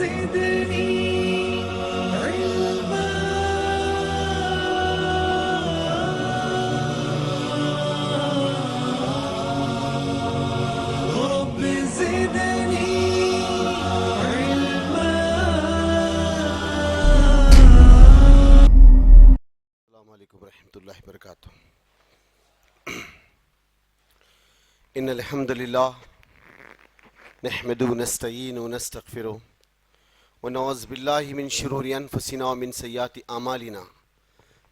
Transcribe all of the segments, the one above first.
زدني علما رب زدني علما. السلام علیکم ورحمۃ اللہ وبرکاتہ. ان الحمد للہ نحمده ونستعینه ونستغفره ونعوذ باللہ من شرور انفسنا ومن سیئات اعمالنا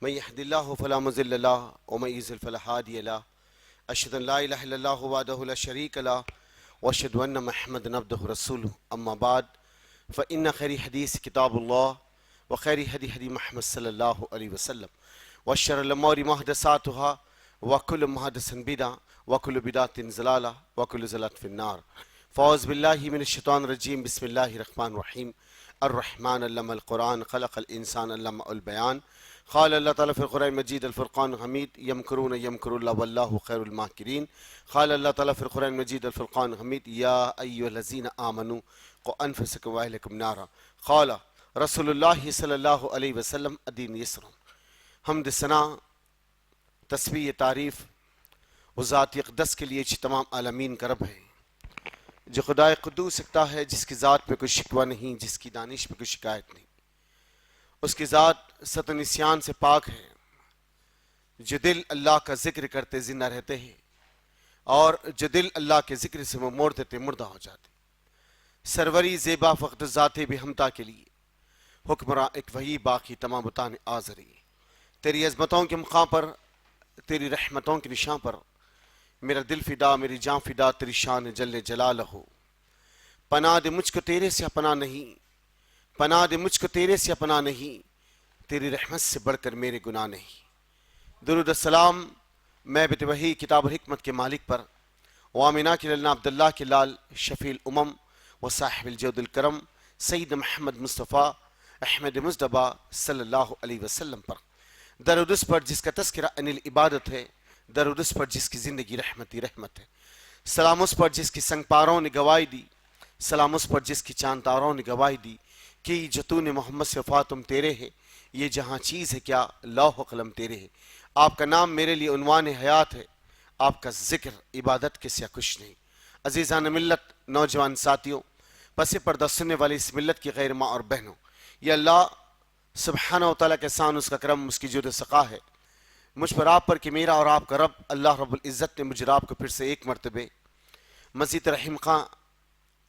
من يهد الله فلا مضل له ومن يضلل فلا هادي له. اشهد ان لا اله الا الله وحده لا شريك له واشهد ان محمدا عبده ورسوله. اما بعد فان خير الحديث كتاب الله وخير الهدي هدي محمد صلی اللہ علیہ وسلم وشر الامور محدثاتها وكل محدث بدعة وكل بدعة ضلالة وكل ضلالة في النار. فاعوذ بالله من الشيطان الرجيم. بسم الله الرحمن الرحيم. الرحمن علم القرآن خلق الإنسان علمه البيان. قال الله تعالى في القرآن المجيد الفرقان الحميد يمكرون يمكر الله والله خير الماكرين. قال الله تعالى في القرآن المجيد الفرقان الحميد يا أيها الذين آمنوا قوا أنفسكم وأهلكم نارا. قال رسول الله صلی اللہ علیہ وسلم الدین یسر. حمد ثنا تسبیح تعریف و ذات اقدس کے لیے تمام عالمین کا رب ہے جو خدائے قدوس سکتا ہے، جس کی ذات پہ کوئی شکوہ نہیں، جس کی دانش پہ کوئی شکایت نہیں. اس کی ذات ست نسیان سے پاک ہے. جو دل اللہ کا ذکر کرتے زندہ رہتے ہیں اور جو دل اللہ کے ذکر سے وہ موڑ دیتے مردہ ہو جاتے. سروری زیبا فقط ذات بھی ہمتا کے لیے حکمراں ایک وہی باقی تمام بتانے آزری. تیری عظمتوں کے مقام پر، تیری رحمتوں کے نشان پر میرا دل فدا، میری جان فدا تیری شان جل جلالہ. پناہ دے مجھ کو تیرے سے اپنا نہیں، پناہ دے مجھ کو تیرے سے اپنا نہیں، تیری رحمت سے بڑھ کر میرے گناہ نہیں. درود السلام میں بت وحی کتاب الحکمت کے مالک پر، وامنہ کے للنا عبداللہ کے لال شفیع الامم و صاحب الجود الکرم سید محمد مصطفیٰ احمد مصطفیٰ صلی اللہ علیہ وسلم پر. درود اس پر جس کا تذکرہ انل عبادت ہے، درود اس پر جس کی زندگی رحمتی رحمت ہے. سلام اس پر جس کی سنگ پاروں نے گواہی دی، سلام اس پر جس کی چاند تاروں نے گواہی دی کہ جو تو نے محمد سے فاتم تیرے ہے، یہ جہاں چیز ہے کیا لوح و قلم تیرے ہے. آپ کا نام میرے لیے عنوان حیات ہے، آپ کا ذکر عبادت کے سیا کچھ نہیں. عزیزان ملت، نوجوان ساتھیوں، پس پردہ سننے والی اس ملت کی غیر ماں اور بہنوں، یہ اللہ سبحانہ و تعالیٰ کے احسان، اس کا کرم، اس کی جود و سخا ہے مجھ پر آپ پر کہ میرا اور آپ کا رب اللہ رب العزت نے مجھ اور آپ کو پھر سے ایک مرتبہ مسجد رحیم خان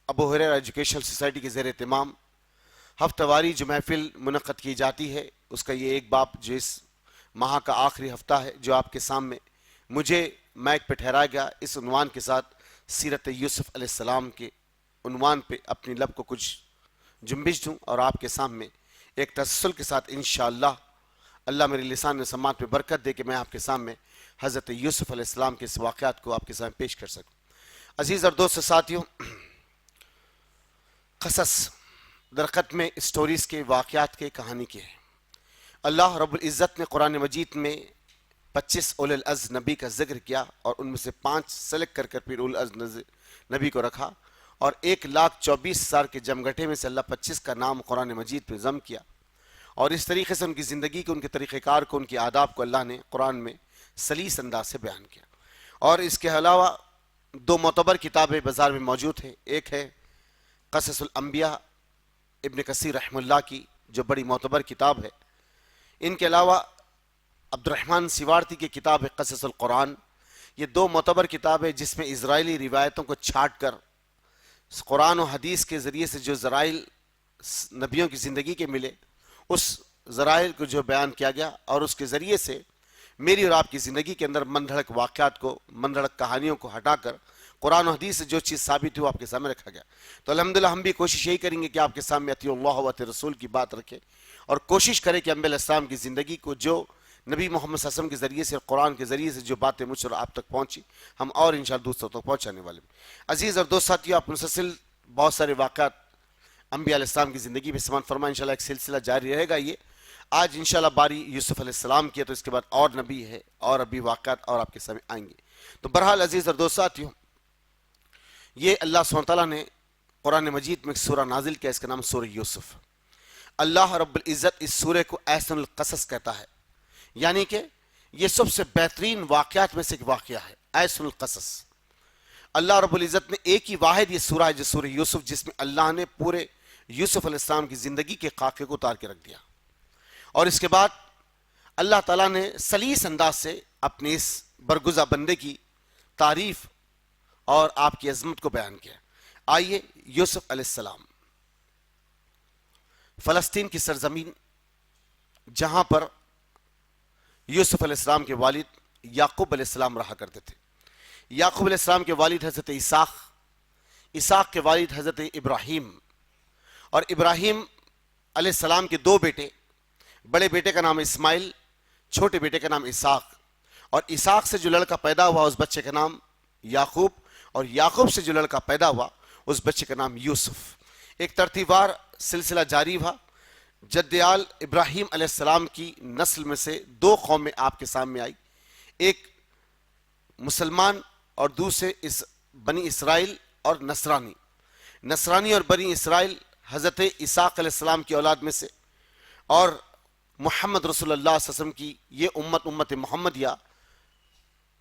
ابو ہریرہ ایجوکیشنل سوسائٹی کے زیر اہتمام ہفتہ واری جو محفل منعقد کی جاتی ہے، اس کا یہ ایک باب جو اس ماہ کا آخری ہفتہ ہے، جو آپ کے سامنے مجھے مائک پہ ٹھہرایا گیا اس عنوان کے ساتھ سیرت یوسف علیہ السلام کے عنوان پہ اپنی لب کو کچھ جنبش دوں اور آپ کے سامنے ایک تسلسل کے ساتھ انشاءاللہ اللہ میرے لسان و سماعت پہ برکت دے کہ میں آپ کے سامنے حضرت یوسف علیہ السلام کے اس واقعات کو آپ کے سامنے پیش کر سکوں. عزیز اور دوست ساتھیوں، قصص درخت میں اسٹوریز کے، واقعات کے، کہانی کے ہیں. اللہ رب العزت نے قرآن مجید میں 25 اولو العزم نبی کا ذکر کیا اور ان میں سے 5 سلیکٹ کر پھر اولو العزم نبی کو رکھا اور 1,24,000 کے جمگھٹے میں سے اللہ 25 کا نام قرآن مجید پہ ضم کیا اور اس طریقے سے ان کی زندگی کو، ان کے طریقہ کار کو، ان کی آداب کو اللہ نے قرآن میں سلیس انداز سے بیان کیا. اور اس کے علاوہ 2 معتبر کتابیں بازار میں موجود ہیں. ایک ہے قصص الانبیاء ابن کثیر رحمہ اللہ کی جو بڑی معتبر کتاب ہے. ان کے علاوہ عبد الرحمن سیوارتی کی کتاب ہے قصص القرآن. یہ 2 معتبر کتابیں جس میں اسرائیلی روایتوں کو چھانٹ کر قرآن و حدیث کے ذریعے سے جو ذرائع نبیوں کی زندگی کے ملے اس ذرائع کو جو بیان کیا گیا اور اس کے ذریعے سے میری اور آپ کی زندگی کے اندر من دھڑک واقعات کو، من دھڑک کہانیوں کو ہٹا کر قرآن و حدیث سے جو چیز ثابت ہوئی وہ آپ کے سامنے رکھا گیا. تو الحمدللہ ہم بھی کوشش یہی کریں گے کہ آپ کے سامنے اطیع اللہ و اطیع رسول کی بات رکھیں اور کوشش کریں کہ انبیاء علیہ السلام کی زندگی کو جو نبی محمد صلی اللہ علیہ وسلم کے ذریعے سے، قرآن کے ذریعے سے جو باتیں مجھ اور آپ تک پہنچی، ہم اور انشاءاللہ دوسروں تک پہنچانے والے ہیں. عزیز اور دوست ساتھیو، آپ مسلسل بہت سارے واقعات انبیاء علیہ السلام کی زندگی میں سماعت فرمائیں. انشاءاللہ ایک سلسلہ جاری رہے گا. یہ آج انشاءاللہ باری یوسف علیہ السلام کی ہے، تو اس کے بعد اور نبی ہے اور ابھی واقعات اور آپ کے سامنے آئیں گے. تو بہرحال عزیز اور دوست ساتھیو، یہ اللہ سبحانہ تعالیٰ نے قرآن مجید میں ایک سورہ نازل کیا، اس کا نام سورہ یوسف۔ اللہ رب العزت اس سورہ کو احسن القصص کہتا ہے، یعنی کہ یہ سب سے بہترین واقعات میں سے ایک واقعہ ہے، احسن القصص۔ اللہ رب العزت نے ایک ہی واحد یہ سورہ ہے جو سورہ یوسف، جس میں اللہ نے پورے یوسف علیہ السلام کی زندگی کے خاکے کو اتار کے رکھ دیا، اور اس کے بعد اللہ تعالیٰ نے سلیس انداز سے اپنے اس برگزا بندے کی تعریف اور آپ کی عظمت کو بیان کیا۔ آئیے یوسف علیہ السلام، فلسطین کی سرزمین جہاں پر یوسف علیہ السلام کے والد یعقوب علیہ السلام رہا کرتے تھے۔ یعقوب علیہ السلام کے والد حضرت اسحاق، اسحاق کے والد حضرت ابراہیم، اور ابراہیم علیہ السلام کے دو بیٹے، بڑے بیٹے کا نام اسماعیل، چھوٹے بیٹے کا نام اسحاق، اور اسحاق سے جو لڑکا پیدا ہوا اس بچے کا نام یعقوب، اور یعقوب سے جو لڑکا پیدا ہوا اس بچے کا نام یوسف۔ ایک ترتیب وار سلسلہ جاری ہوا۔ جد آل ابراہیم علیہ السلام کی نسل میں سے دو قومیں آپ کے سامنے آئی، ایک مسلمان اور دوسرے بنی اسرائیل اور نصرانی اور بنی اسرائیل حضرت اسحاق علیہ السلام کی اولاد میں سے، اور محمد رسول اللہ صلی اللہ علیہ وسلم کی یہ امت محمدیہ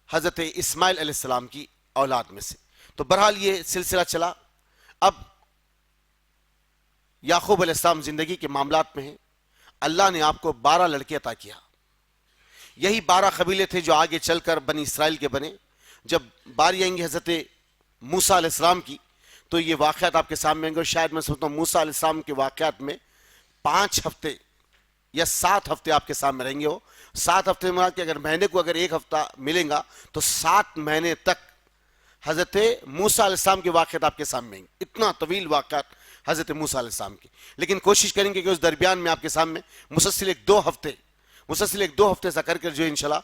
حضرت اسماعیل علیہ السلام کی اولاد میں سے۔ تو بہرحال یہ سلسلہ چلا۔ اب یعقوب علیہ السلام زندگی کے معاملات میں ہیں، اللہ نے آپ کو 12 لڑکے عطا کیا۔ یہی 12 قبیلے تھے جو آگے چل کر بنی اسرائیل کے بنے۔ جب باری آئیں گی حضرت موسیٰ علیہ السلام کی تو یہ واقعات آپ کے سامنے آئیں گے، اور شاید میں سمجھتا ہوں موسیٰ علیہ السلام کے واقعات میں 5 ہفتے یا 7 ہفتے آپ کے سامنے رہیں گے۔ ہو 7 ہفتے میں کہ اگر مہینے کو اگر 1 ہفتہ ملیں گا تو 7 مہینے تک حضرت موسیٰ علیہ السلام کے واقعات آپ کے سامنے آئیں گے۔ اتنا طویل واقعات حضرت موسیٰ علیہ السلام کی، لیکن کوشش کریں گے کہ اس درمیان میں آپ کے سامنے مسلسل ایک دو ہفتے سے کر کر جو انشاءاللہ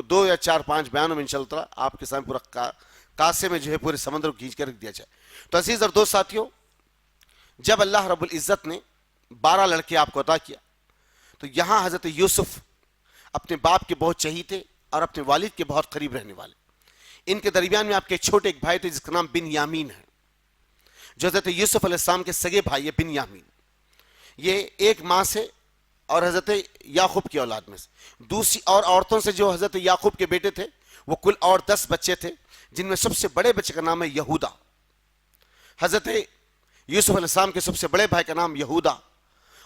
2 یا 4-5 بیانوں میں انشاءاللہ آپ کے سامنے پورا کاسے میں جو ہے پورے سمندر کو کھینچ کر رکھ دیا جائے۔ تو عزیز اور دوست ساتھیوں، جب اللہ رب العزت نے 12 لڑکے آپ کو عطا کیا تو یہاں حضرت یوسف اپنے باپ کے بہت چہیتے اور اپنے والد کے بہت قریب رہنے والے۔ ان کے درمیان میں آپ کے چھوٹے ایک بھائی تھے جس کا نام بن یامین ہے، جو حضرت یوسف علیہ السلام کے سگے بھائی ہے بن یامین۔ یہ ایک ماں سے اور حضرت یعقوب کی اولاد میں سے، دوسری اور عورتوں سے جو حضرت یعقوب کے بیٹے تھے وہ کل اور 10 بچے تھے، جن میں سب سے بڑے بچے کا نام ہے یہودا۔ حضرت یوسف علیہ السلام کے سب سے بڑے بھائی کا نام یہودا،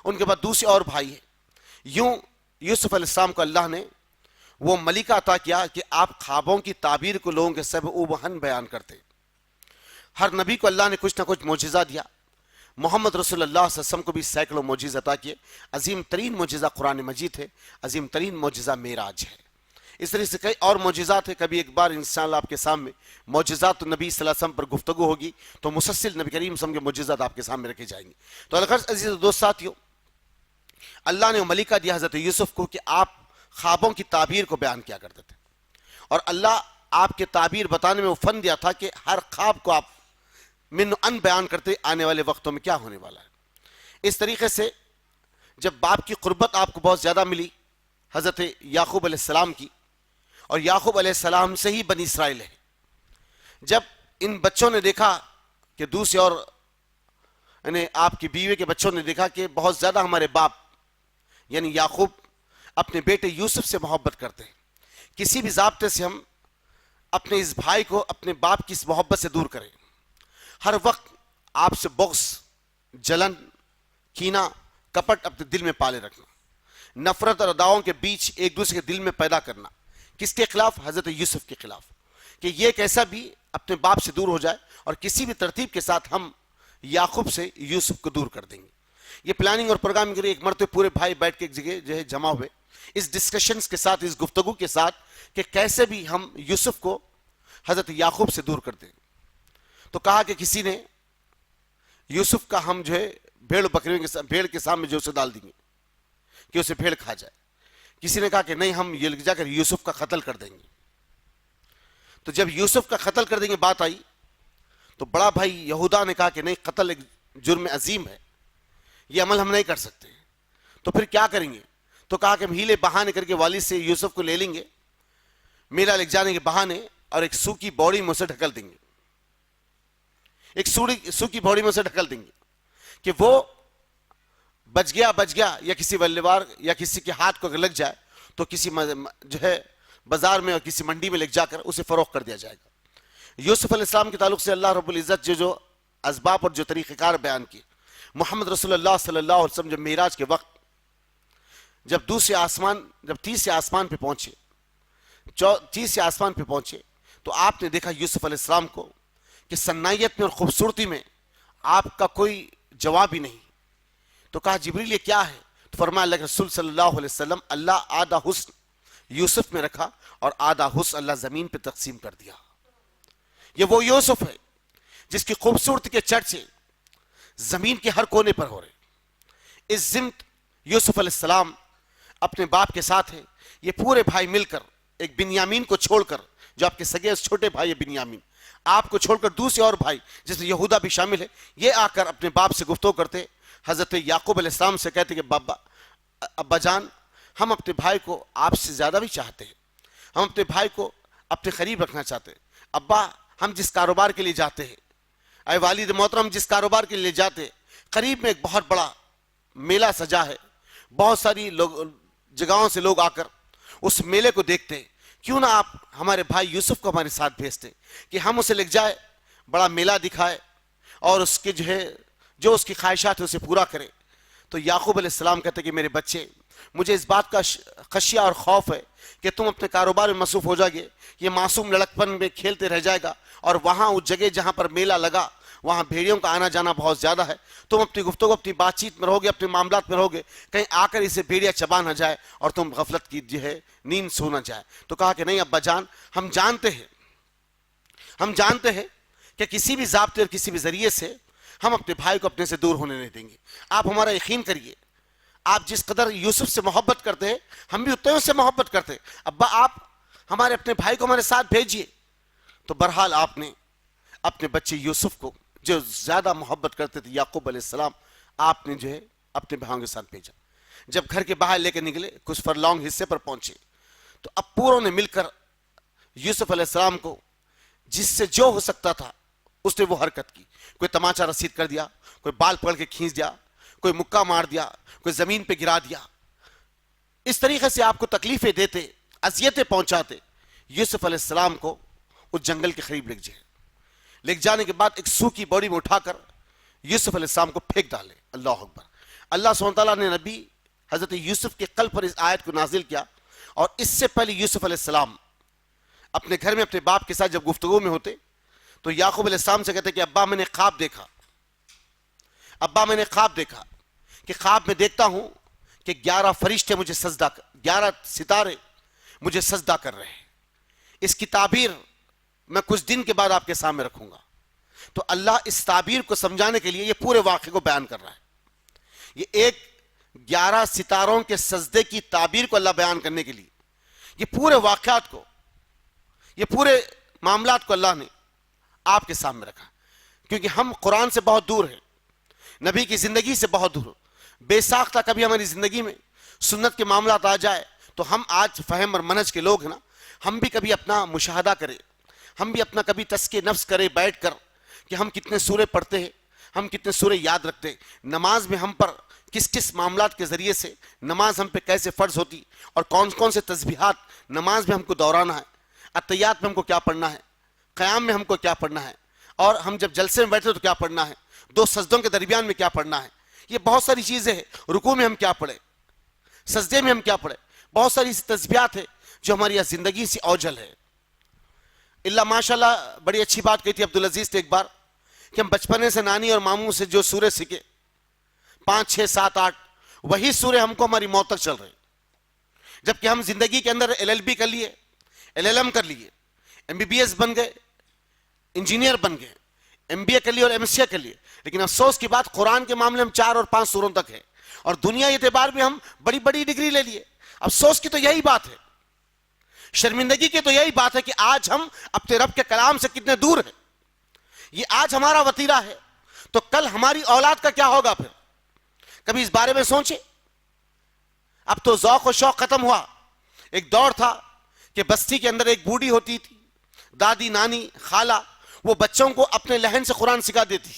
ان کے بعد دوسرے اور بھائی ہیں۔ یوں یوسف علیہ السلام کو اللہ نے وہ ملکہ عطا کیا کہ آپ خوابوں کی تعبیر کو لوگوں کے سب اوبہن بیان کرتے۔ ہر نبی کو اللہ نے کچھ نہ کچھ معجزہ دیا۔ محمد رسول اللہ صلی اللہ علیہ وسلم کو بھی سینکڑوں معجزے عطا کیے۔ عظیم ترین معجزہ قرآن مجید ہے، عظیم ترین معجزہ معراج ہے۔ اس طرح سے کئی اور معجزات ہیں، کبھی ایک بار انشاءاللہ آپ کے سامنے معجزات نبی صلی اللہ علیہ وسلم پر گفتگو ہوگی تو مسلسل نبی کریم صلی اللہ علیہ وسلم کے معجزات آپ کے سامنے رکھے جائیں گے۔ تو الغرض عزیز دوست ساتھیوں، اللہ نے ملکہ دیا حضرت یوسف کو کہ آپ خوابوں کی تعبیر کو بیان کیا کرتے تھے، اور اللہ آپ کے تعبیر بتانے میں وہ فن دیا تھا کہ ہر خواب کو آپ من ان بیان کرتے آنے والے وقتوں میں کیا ہونے والا ہے۔ اس طریقے سے جب باپ کی قربت آپ کو بہت زیادہ ملی حضرت یعقوب علیہ السلام کی، اور یعقوب علیہ السلام سے ہی بنی اسرائیل ہے، جب ان بچوں نے دیکھا کہ دوسرے اور یعنی آپ کی بیوی کے بچوں نے دیکھا کہ بہت زیادہ ہمارے باپ یعنی یعقوب اپنے بیٹے یوسف سے محبت کرتے ہیں، کسی بھی ضابطے سے ہم اپنے اس بھائی کو اپنے باپ کی اس محبت سے دور کریں۔ ہر وقت آپ سے بغض، جلن، کینہ، کپٹ اپنے دل میں پالے رکھنا، نفرت اور عداؤں کے بیچ ایک دوسرے کے دل میں پیدا کرنا، کس کے خلاف؟ حضرت یوسف کے خلاف، کہ یہ کیسا بھی اپنے باپ سے دور ہو جائے اور کسی بھی ترتیب کے ساتھ ہم یعقوب سے یوسف کو دور کر دیں گے۔ یہ پلاننگ اور پروگرام کے لیے ایک مرتبہ پورے بھائی بیٹھ کے ایک جگہ جو ہے جمع ہوئے، اس ڈسکشنز کے ساتھ، اس گفتگو کے ساتھ کہ کیسے بھی ہم یوسف کو حضرت یعقوب سے دور کر دیں۔ تو کہا کہ کسی نے یوسف کا ہم جو ہے بھیڑ کے سامنے جو اسے ڈال دیں گے کہ اسے بھیڑ کھا جائے۔ کسی نے کہا کہ نہیں، ہم یہ جا کر یوسف کا قتل کر دیں گے۔ تو جب یوسف کا قتل کر دیں گے بات آئی تو بڑا بھائی یہودا نے کہا کہ نہیں، قتل ایک جرم عظیم ہے، یہ عمل ہم نہیں کر سکتے، تو پھر کیا کریں گے؟ تو کہا کہ ہم ہیلے بہانے کر کے والد سے یوسف کو لے لیں گے، میلا لے جانے کے بہانے، اور ایک سوکھی بوڑی میں اسے ڈھکل دیں گے۔ ایک سوکھی بھوڑی میں اسے ڈھکل دیں گے کہ وہ بچ گیا یا کسی ولیوار یا کسی کے ہاتھ کو اگر لگ جائے تو کسی جو ہے بازار میں اور کسی منڈی میں لے جا کر اسے فروخت کر دیا جائے گا. یوسف علیہ السلام کے تعلق سے اللہ رب العزت جو اسباب اور جو طریقہ کار بیان کیے. محمد رسول اللہ صلی اللہ علیہ وسلم جب معراج کے وقت جب تیسرے آسمان پہ پہنچے تو آپ نے دیکھا یوسف علیہ السلام کو کہ صنائیت میں اور خوبصورتی میں آپ کا کوئی جواب ہی نہیں. تو کہا جبریل یہ کیا ہے؟ تو فرمایا اللہ کے رسول صلی اللہ علیہ وسلم اللہ آدھا حسن یوسف میں رکھا اور آدھا حسن اللہ زمین پہ تقسیم کر دیا. یہ وہ یوسف ہے جس کی خوبصورتی کے چرچے زمین کے ہر کونے پر ہو رہے. اس ضمن یوسف علیہ السلام اپنے باپ کے ساتھ ہیں. یہ پورے بھائی مل کر ایک بنیامین کو چھوڑ کر جو آپ کے سگے چھوٹے بھائی ہے بنیامین آپ کو چھوڑ کر دوسرے اور بھائی جس میں یہودا بھی شامل ہے یہ آ کر اپنے باپ سے گفتگو کرتے. حضرت یعقوب علیہ السلام سے کہتے کہ ابا جان ہم اپنے بھائی کو آپ سے زیادہ بھی چاہتے ہیں. ہم اپنے بھائی کو اپنے قریب رکھنا چاہتے ہیں. ابا ہم جس کاروبار کے لیے جاتے ہیں اے والد محترم جس کاروبار کے لیے جاتے ہیں قریب میں ایک بہت بڑا میلہ سجا ہے. بہت ساری جگہوں سے لوگ آ کر اس میلے کو دیکھتے ہیں. کیوں نہ آپ ہمارے بھائی یوسف کو ہمارے ساتھ بھیجتے کہ ہم اسے لے جائے بڑا میلہ دکھائے اور اس کے جو اس کی خواہشات ہے اسے پورا کرے. تو یعقوب علیہ السلام کہتے کہ میرے بچے مجھے اس بات کا خشیہ اور خوف ہے کہ تم اپنے کاروبار میں مصروف ہو جاؤ گے. یہ معصوم لڑکپن میں کھیلتے رہ جائے گا اور وہاں اس جگہ جہاں پر میلہ لگا وہاں بھیڑیوں کا آنا جانا بہت زیادہ ہے. تم اپنی گفتگو اپنی بات چیت میں رہو گے اپنے معاملات میں رہو گے کہیں آ کر اسے بھیڑیا چبا نہ جائے اور تم غفلت کی نیند سو نہ جائے. تو کہا کہ نہیں ابا جان ہم جانتے ہیں کہ کسی بھی ضابطے اور کسی بھی ذریعے سے ہم اپنے بھائی کو اپنے سے دور ہونے نہیں دیں گے. آپ ہمارا یقین کریے آپ جس قدر یوسف سے محبت کرتے ہیں ہم بھی اتنے سے محبت کرتے ہیں. ابا آپ ہمارے اپنے بھائی کو ہمارے ساتھ بھیجیے. تو بہرحال آپ نے اپنے بچے یوسف کو جو زیادہ محبت کرتے تھے یعقوب علیہ السلام آپ نے اپنے بھائیوں کے ساتھ بھیجا. جب گھر کے باہر لے کے نکلے کچھ فرلانگ حصے پر پہنچے تو اب پوروں نے مل کر یوسف علیہ السلام کو جس سے جو ہو سکتا تھا اس نے وہ حرکت کی. کوئی تماچا رسید کر دیا, کوئی بال پکڑ کے کھینچ دیا, کوئی مکہ مار دیا, کوئی زمین پہ گرا دیا. اس طریقے سے آپ کو تکلیفیں دیتے اذیتیں پہنچاتے. یوسف علیہ السلام کو اس جنگل کے قریب لے جانے کے بعد ایک سوکھی بوری میں اٹھا کر یوسف علیہ السلام کو پھینک ڈالے. اللہ اکبر. اللہ سبحانہ تعالیٰ نے نبی حضرت یوسف کے قلب پر اس آیت کو نازل کیا. اور اس سے پہلے یوسف علیہ السلام اپنے گھر میں اپنے باپ کے ساتھ جب گفتگو میں ہوتے تو یعقوب علیہ السلام سے کہتے کہ ابا میں نے خواب دیکھا کہ خواب میں دیکھتا ہوں کہ 11 فرشتے مجھے 11 ستارے مجھے سجدہ کر رہے ہیں. اس کی تعبیر میں کچھ دن کے بعد آپ کے سامنے رکھوں گا. تو اللہ اس تعبیر کو سمجھانے کے لیے یہ پورے واقعے کو بیان کر رہا ہے. یہ 11 ستاروں کے سجدے کی تعبیر کو اللہ بیان کرنے کے لیے یہ پورے واقعات کو یہ پورے معاملات کو اللہ نے آپ کے سامنے رکھا. کیونکہ ہم قرآن سے بہت دور ہیں, نبی کی زندگی سے بہت دور. بے ساختہ کبھی ہماری زندگی میں سنت کے معاملات آ جائے تو ہم آج فہم اور منہج کے لوگ ہیں نا, ہم بھی کبھی اپنا مشاہدہ کریں, ہم بھی اپنا کبھی تزکیہ نفس کریں بیٹھ کر کہ ہم کتنے سورے پڑھتے ہیں, ہم کتنے سورے یاد رکھتے ہیں, نماز میں ہم پر کس کس معاملات کے ذریعے سے نماز ہم پہ کیسے فرض ہوتی اور کون کون سے تسبیحات نماز میں ہم کو دہرانا ہے, اتحیات میں ہم کو کیا پڑھنا ہے, قیام میں ہم کو کیا پڑھنا ہے, اور ہم جب جلسے میں بیٹھے تو کیا پڑھنا ہے, 2 سجدوں کے درمیان میں کیا پڑھنا ہے. یہ بہت ساری چیزیں ہیں. رکوع میں ہم کیا پڑھیں, سجدے میں ہم کیا پڑھیں, بہت ساری تسبیحات ہیں جو ہماری زندگی سے اوجھل ہے. اللہ ماشاءاللہ بڑی اچھی بات کہی تھی عبدالعزیز نے ایک بار کہ ہم بچپنے سے نانی اور ماموں سے جو سورے سیکھے 5, 6, 7, 8 وہی سورے ہم کو ہماری موت تک چل رہے. جبکہ ہم زندگی کے اندر LLB کر لیے, LLM کر لیے, MBBS بن گئے, انجینئر بن گئے, MBA کر لیے اور MCA کر لیے, لیکن افسوس کی بات قرآن کے معاملے میں 4 اور 5 سوروں تک ہے اور دنیا اعتبار میں ہم بڑی بڑی ڈگری لے لیے. افسوس کی تو یہی بات ہے, شرمندگی کی تو یہی بات ہے کہ آج ہم اپنے رب کے کلام سے کتنے دور ہیں. یہ آج ہمارا وتیرہ ہے تو کل ہماری اولاد کا کیا ہوگا. پھر کبھی اس بارے میں سوچے. اب تو ذوق و شوق ختم ہوا. ایک دور تھا کہ بستی کے اندر ایک بوڑھی ہوتی تھی, دادی نانی خالہ, وہ بچوں کو اپنے لہن سے قرآن سکھا دیتی،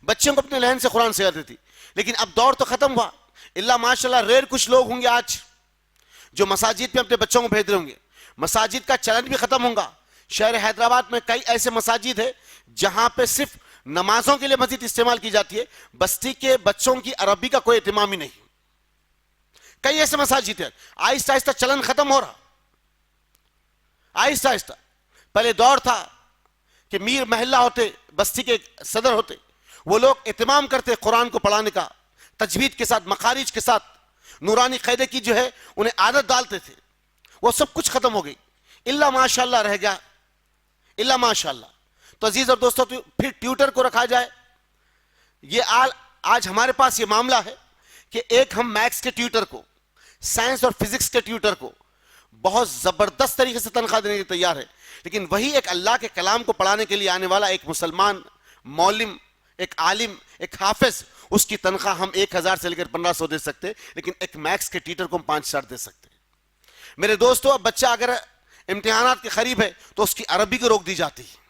بچوں کو اپنے لہن سے قرآن سکھا دیتی. لیکن اب دور تو ختم ہوا. اللہ ماشاءاللہ ریئر کچھ لوگ ہوں گے آج جو مساجد میں اپنے بچوں کو بھیج رہے ہوں گے. مساجد کا چلن بھی ختم ہوگا. شہر حیدرآباد میں کئی ایسے مساجد ہے جہاں پہ صرف نمازوں کے لیے مسجد استعمال کی جاتی ہے، بستی کے بچوں کی عربی کا کوئی اہتمام ہی نہیں. کئی ایسے مساجد ہیں. آہستہ آہستہ چلن ختم ہو رہا، آہستہ آہستہ. پہلے دور تھا کہ میر محلہ ہوتے، بستی کے صدر ہوتے، وہ لوگ اہتمام کرتے قرآن کو پڑھانے کا، تجوید کے ساتھ، مخارج کے ساتھ، نورانی قاعدے کی جو ہے انہیں عادت ڈالتے تھے. وہ سب کچھ ختم ہو گئی. اللہ ماشاءاللہ رہ گیا، اللہ ماشاءاللہ. تو عزیز اور دوستو پھر ٹیوٹر کو رکھا جائے. یہ آج ہمارے پاس یہ معاملہ ہے کہ ایک ہم میکس کے ٹیوٹر کو، سائنس اور فزکس کے ٹیوٹر کو بہت زبردست طریقے سے تنخواہ دینے کے لیے تیار ہے، لیکن وہی ایک اللہ کے کلام کو پڑھانے کے لیے آنے والا ایک مسلمان معلم، ایک عالم، ایک حافظ، اس کی تنخواہ ہم 1000 سے لے کر 1500 دے سکتے، لیکن ایک میکس کے ٹیوٹر کو ہم 5000 دے سکتے. میرے دوستو اب بچہ اگر امتحانات کے قریب ہے تو اس کی عربی کو روک دی جاتی ہے.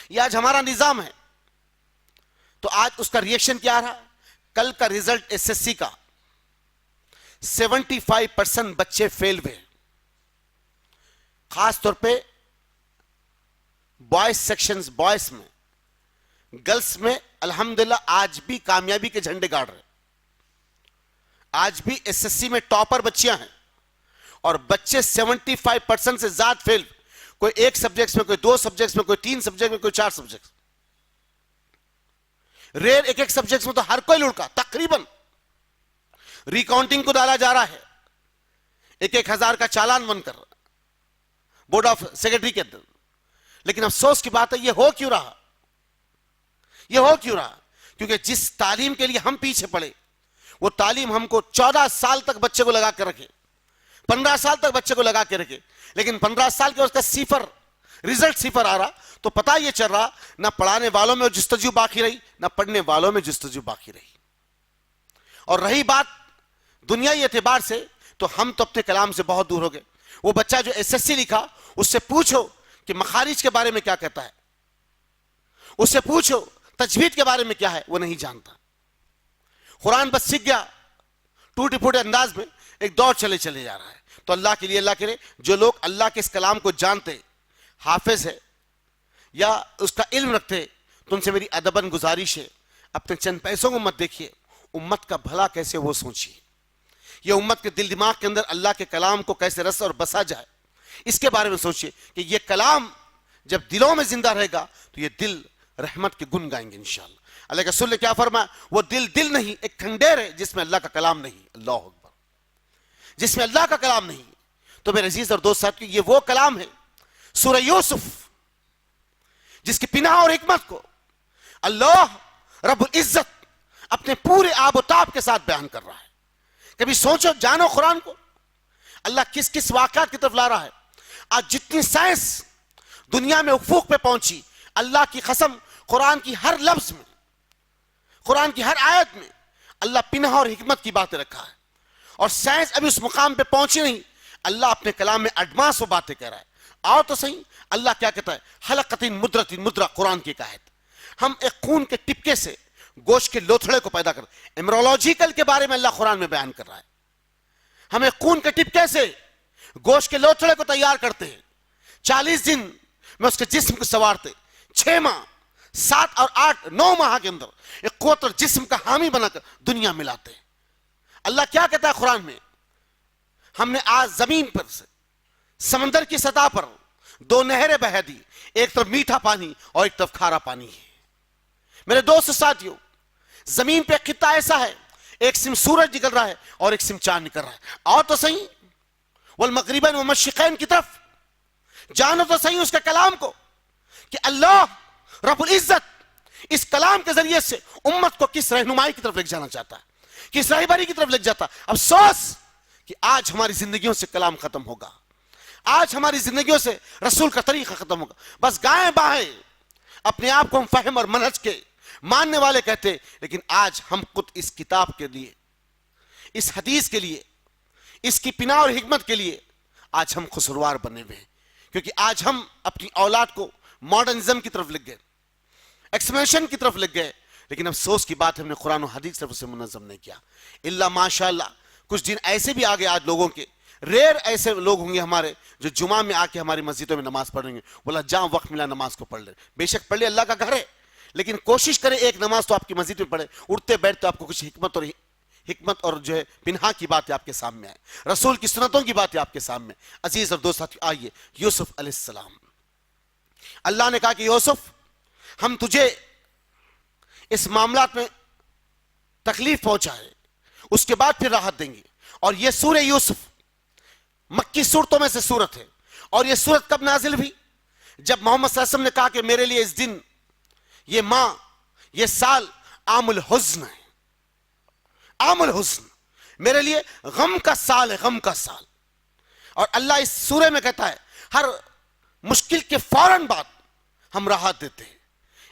یہ آج ہمارا نظام ہے. تو آج اس کا ریئیکشن کیا رہا؟ کل کا ریزلٹ ایس ایس سی کا 75% بچے فیل ہوئے، خاص طور پہ بوائز سیکشنز، بوائز میں. گرلز میں الحمدللہ آج بھی کامیابی کے جھنڈے گاڑ رہے. آج بھی ایس ایس سی میں ٹاپر بچیاں ہیں، اور بچے 75% سے زیادہ فیل، کوئی 1 سبجیکٹس میں، کوئی 2 سبجیکٹس میں، کوئی 3 سبجیکٹ میں، کوئی 4 سبجیکٹس. ریئر ایک سبجیکٹس میں تو ہر کوئی لڑکا تقریباً. ریکاؤنٹنگ کو ڈالا جا رہا ہے 1000 کا چالان بن کر بورڈ آف سیکرٹری کے اندر. لیکن افسوس کی بات ہے یہ ہو کیوں رہا؟ یہ ہو کیوں رہا؟ کیونکہ جس تعلیم کے لیے ہم پیچھے پڑے وہ تعلیم ہم کو 14 سال تک بچے کو لگا کر رکھے، 15 سال تک بچے کو لگا کے رکھے، لیکن 15 سال کے اس کا صفر، ریزلٹ صفر آ رہا. تو پتہ یہ چل رہا نہ پڑھانے والوں میں جستجو باقی رہی، نہ پڑھنے والوں میں جستجو باقی رہی. اور رہی بات دنیائی اعتبار سے تو ہم تو اپنے کلام سے بہت دور ہو گئے. وہ بچہ جو ایس ایس سی لکھا اس سے پوچھو کہ مخارج کے بارے میں کیا کہتا ہے، اس سے پوچھو تجوید کے بارے میں کیا ہے، وہ نہیں جانتا. قرآن بس سیکھ گیا، ٹوٹے پھوٹے انداز میں ایک دور چلے جا رہا ہے. تو اللہ کے لیے، اللہ کرے جو لوگ اللہ کے اس کلام کو جانتے، حافظ ہے یا اس کا علم رکھتے، تو ان سے میری ادباً گزارش ہے اپنے چند پیسوں کو مت دیکھیے، امت کا بھلا کیسے وہ سوچیے. یہ امت کے دل دماغ کے اندر اللہ کے کلام کو کیسے رس اور بسا جائے، اس کے بارے میں سوچیے کہ یہ کلام جب دلوں میں زندہ رہے گا تو یہ دل رحمت کے گن گائیں گے انشاءاللہ. اللہ کے رسول نے کیا فرمایا؟ وہ دل نہیں، ایک کھنڈیر ہے جس میں اللہ کا کلام نہیں. اللہ اکبر، جس میں اللہ کا کلام نہیں. تو میرے عزیز اور دوست صاحب، یہ وہ کلام ہے سورہ یوسف جس کی پناہ اور حکمت کو اللہ رب العزت اپنے پورے آب و تاب کے ساتھ بیان کر رہا ہے. کبھی سوچو، جانو قرآن کو اللہ کس کس واقعات کی طرف لا رہا ہے. آج جتنی سائنس دنیا میں افق پہ پہنچی، اللہ کی قسم قرآن کی ہر لفظ میں، قرآن کی ہر آیت میں اللہ پناہ اور حکمت کی باتیں رکھا ہے. اور سائنس ابھی اس مقام پہ پہنچی نہیں، اللہ اپنے کلام میں ایڈوانس وہ باتیں کہہ رہا ہے. آؤ تو صحیح، اللہ کیا کہتا ہے؟ حلقۃ مدرۃ مدرہ، قرآن کی آیت. ہم ایک خون کے ٹپکے سے گوشت کے لوتھڑے کو پیدا کرتے ہیں. ایمرولوجیکل کے بارے میں اللہ قرآن میں بیان کر رہا ہے. ہم ایک خون کے ٹپکے سے گوشت کے لوتھڑے کو تیار کرتے ہیں، 40 دن میں اس کے جسم کو سنوارتے، 6 ماہ، 7 اور 8، 9 ماہ کے اندر ایک قوت اور جسم کا حامی بنا کر دنیا میں لاتے ہیں. اللہ کیا کہتا ہے قرآن میں؟ ہم نے آج زمین پر سے سمندر کی سطح پر 2 نہریں بہا دی، ایک طرف میٹھا پانی اور ایک طرف کھارا پانی ہے. میرے دوست ساتھیوں، زمین پہ ایک خطہ ایسا ہے، ایک سم سورج نکل رہا ہے اور ایک سم چاند نکل رہا ہے. اور تو صحیح، والمغربین والمشرقین کی طرف جانو تو صحیح اس کے کلام کو کہ اللہ رب العزت اس کلام کے ذریعے سے امت کو کس رہنمائی کی طرف لے جانا چاہتا ہے، کس رہبری کی طرف لے جاتا ہے. افسوس کہ آج ہماری زندگیوں سے کلام ختم ہوگا، آج ہماری زندگیوں سے رسول کا طریقہ ختم ہوگا. بس گائیں بائیں اپنے آپ کو ہم فہم اور منہج کے ماننے والے کہتے، لیکن آج ہم خود اس کتاب کے لیے، اس حدیث کے لیے، اس کی پناہ اور حکمت کے لیے آج ہم قصوروار بنے ہوئے ہیں. کیونکہ آج ہم اپنی اولاد کو ماڈرنزم کی طرف لگ گئے, ایکسپینشن کی طرف لگ گئے. لیکن افسوس کی بات ہے ہم نے قرآن و حدیث طرف سے منظم نہیں کیا. اللہ ماشاءاللہ کچھ دن ایسے بھی آگے آج لوگوں کے ریئر ایسے لوگ ہوں گے ہمارے جو جمعہ میں آ کے ہماری مسجدوں میں نماز پڑھیں گے, بولا جہاں وقت ملا نماز کو پڑھ لے. بے شک پڑھ لے, اللہ کا گھر ہے, لیکن کوشش کریں ایک نماز تو آپ کی مسجد میں پڑھے. اٹھتے بیٹھتے آپ کو کچھ حکمت اور جو ہے پنہا کی باتیں آپ کے سامنے آئے, رسول کی سنتوں کی باتیں آپ کے سامنے. عزیز اور دوست ساتھی, آئیے یوسف علیہ السلام, اللہ نے کہا کہ یوسف ہم تجھے اس معاملات میں تکلیف پہنچائے, اس کے بعد پھر راحت دیں گے. اور یہ سورہ یوسف مکی صورتوں میں سے صورت ہے. اور یہ صورت کب نازل ہوئی؟ جب محمد صلی اللہ علیہ وسلم نے کہا کہ میرے لیے اس دن, یہ ماہ, یہ سال عام الحزن ہے, عام الحزن, میرے لیے غم کا سال ہے, غم کا سال. اور اللہ اس سورہ میں کہتا ہے ہر مشکل کے فوراً بعد ہم راحت دیتے ہیں.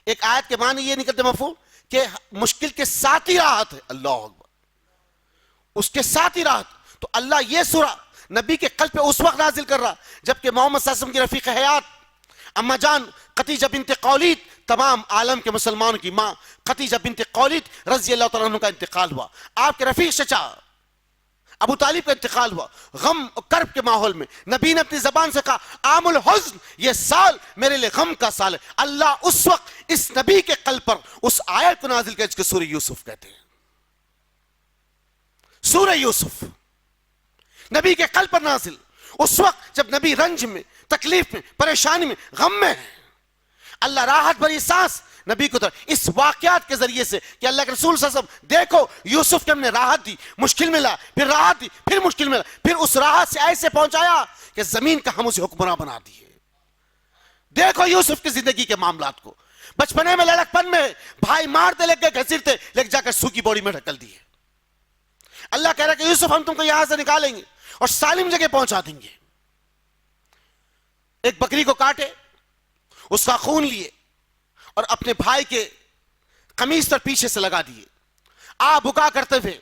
ایک آیت کے معنی یہ نکلتے مفہوم کہ مشکل کے ساتھ ہی راحت ہے, اللہ اکبر, اس کے ساتھ ہی راحت. تو اللہ یہ سورہ نبی کے قلب پہ اس وقت نازل کر رہا جبکہ محمد صلی اللہ علیہ وسلم کی رفیق حیات اما جان خدیجہ بنت خویلد, تمام عالم کے مسلمانوں کی ماں خدیجہ بنت خویلد رضی اللہ تعالیٰ عنہ کا انتقال ہوا. آپ کے رفیق چچا ابو طالب کا انتقال ہوا. غم اور کرب کے ماحول میں نبی نے اپنی زبان سے کہا عام الحزن, یہ سال میرے لیے غم کا سال ہے. اللہ اس وقت اس نبی کے قلب پر اس آیت کو نازل کیا جس کو سورہ یوسف کہتے ہیں. سورہ یوسف نبی کے قلب پر نازل اس وقت جب نبی رنج میں, تکلیف میں, پریشانی میں, غم میں ہے. اللہ راحت بھری سانس نبی کو اس واقعات کے ذریعے سے کہ اللہ کے رسول صلی اللہ علیہ وسلم دیکھو یوسف کے ہم نے راحت دی, مشکل ملا, پھر راحت دی, پھر مشکل ملا, پھر اس راحت سے ایسے پہنچایا کہ زمین کا ہم اسے حکمراں بنا دیے. دیکھو یوسف کی زندگی کے معاملات کو. بچپنے میں لڑک پن میں بھائی مارتے لگ گئے, گھسیٹتے لے جا کر سوکی بوڑی میں ڈھکل دیے. اللہ کہہ رہا کہ یوسف ہم تم کو یہاں سے نکالیں گے اور سالم جگہ پہنچا دیں گے. ایک بکری کو کاٹے, اس کا خون لیے اور اپنے بھائی کے قمیص پر پیچھے سے لگا دیے. آپ بکا کرتے ہوئے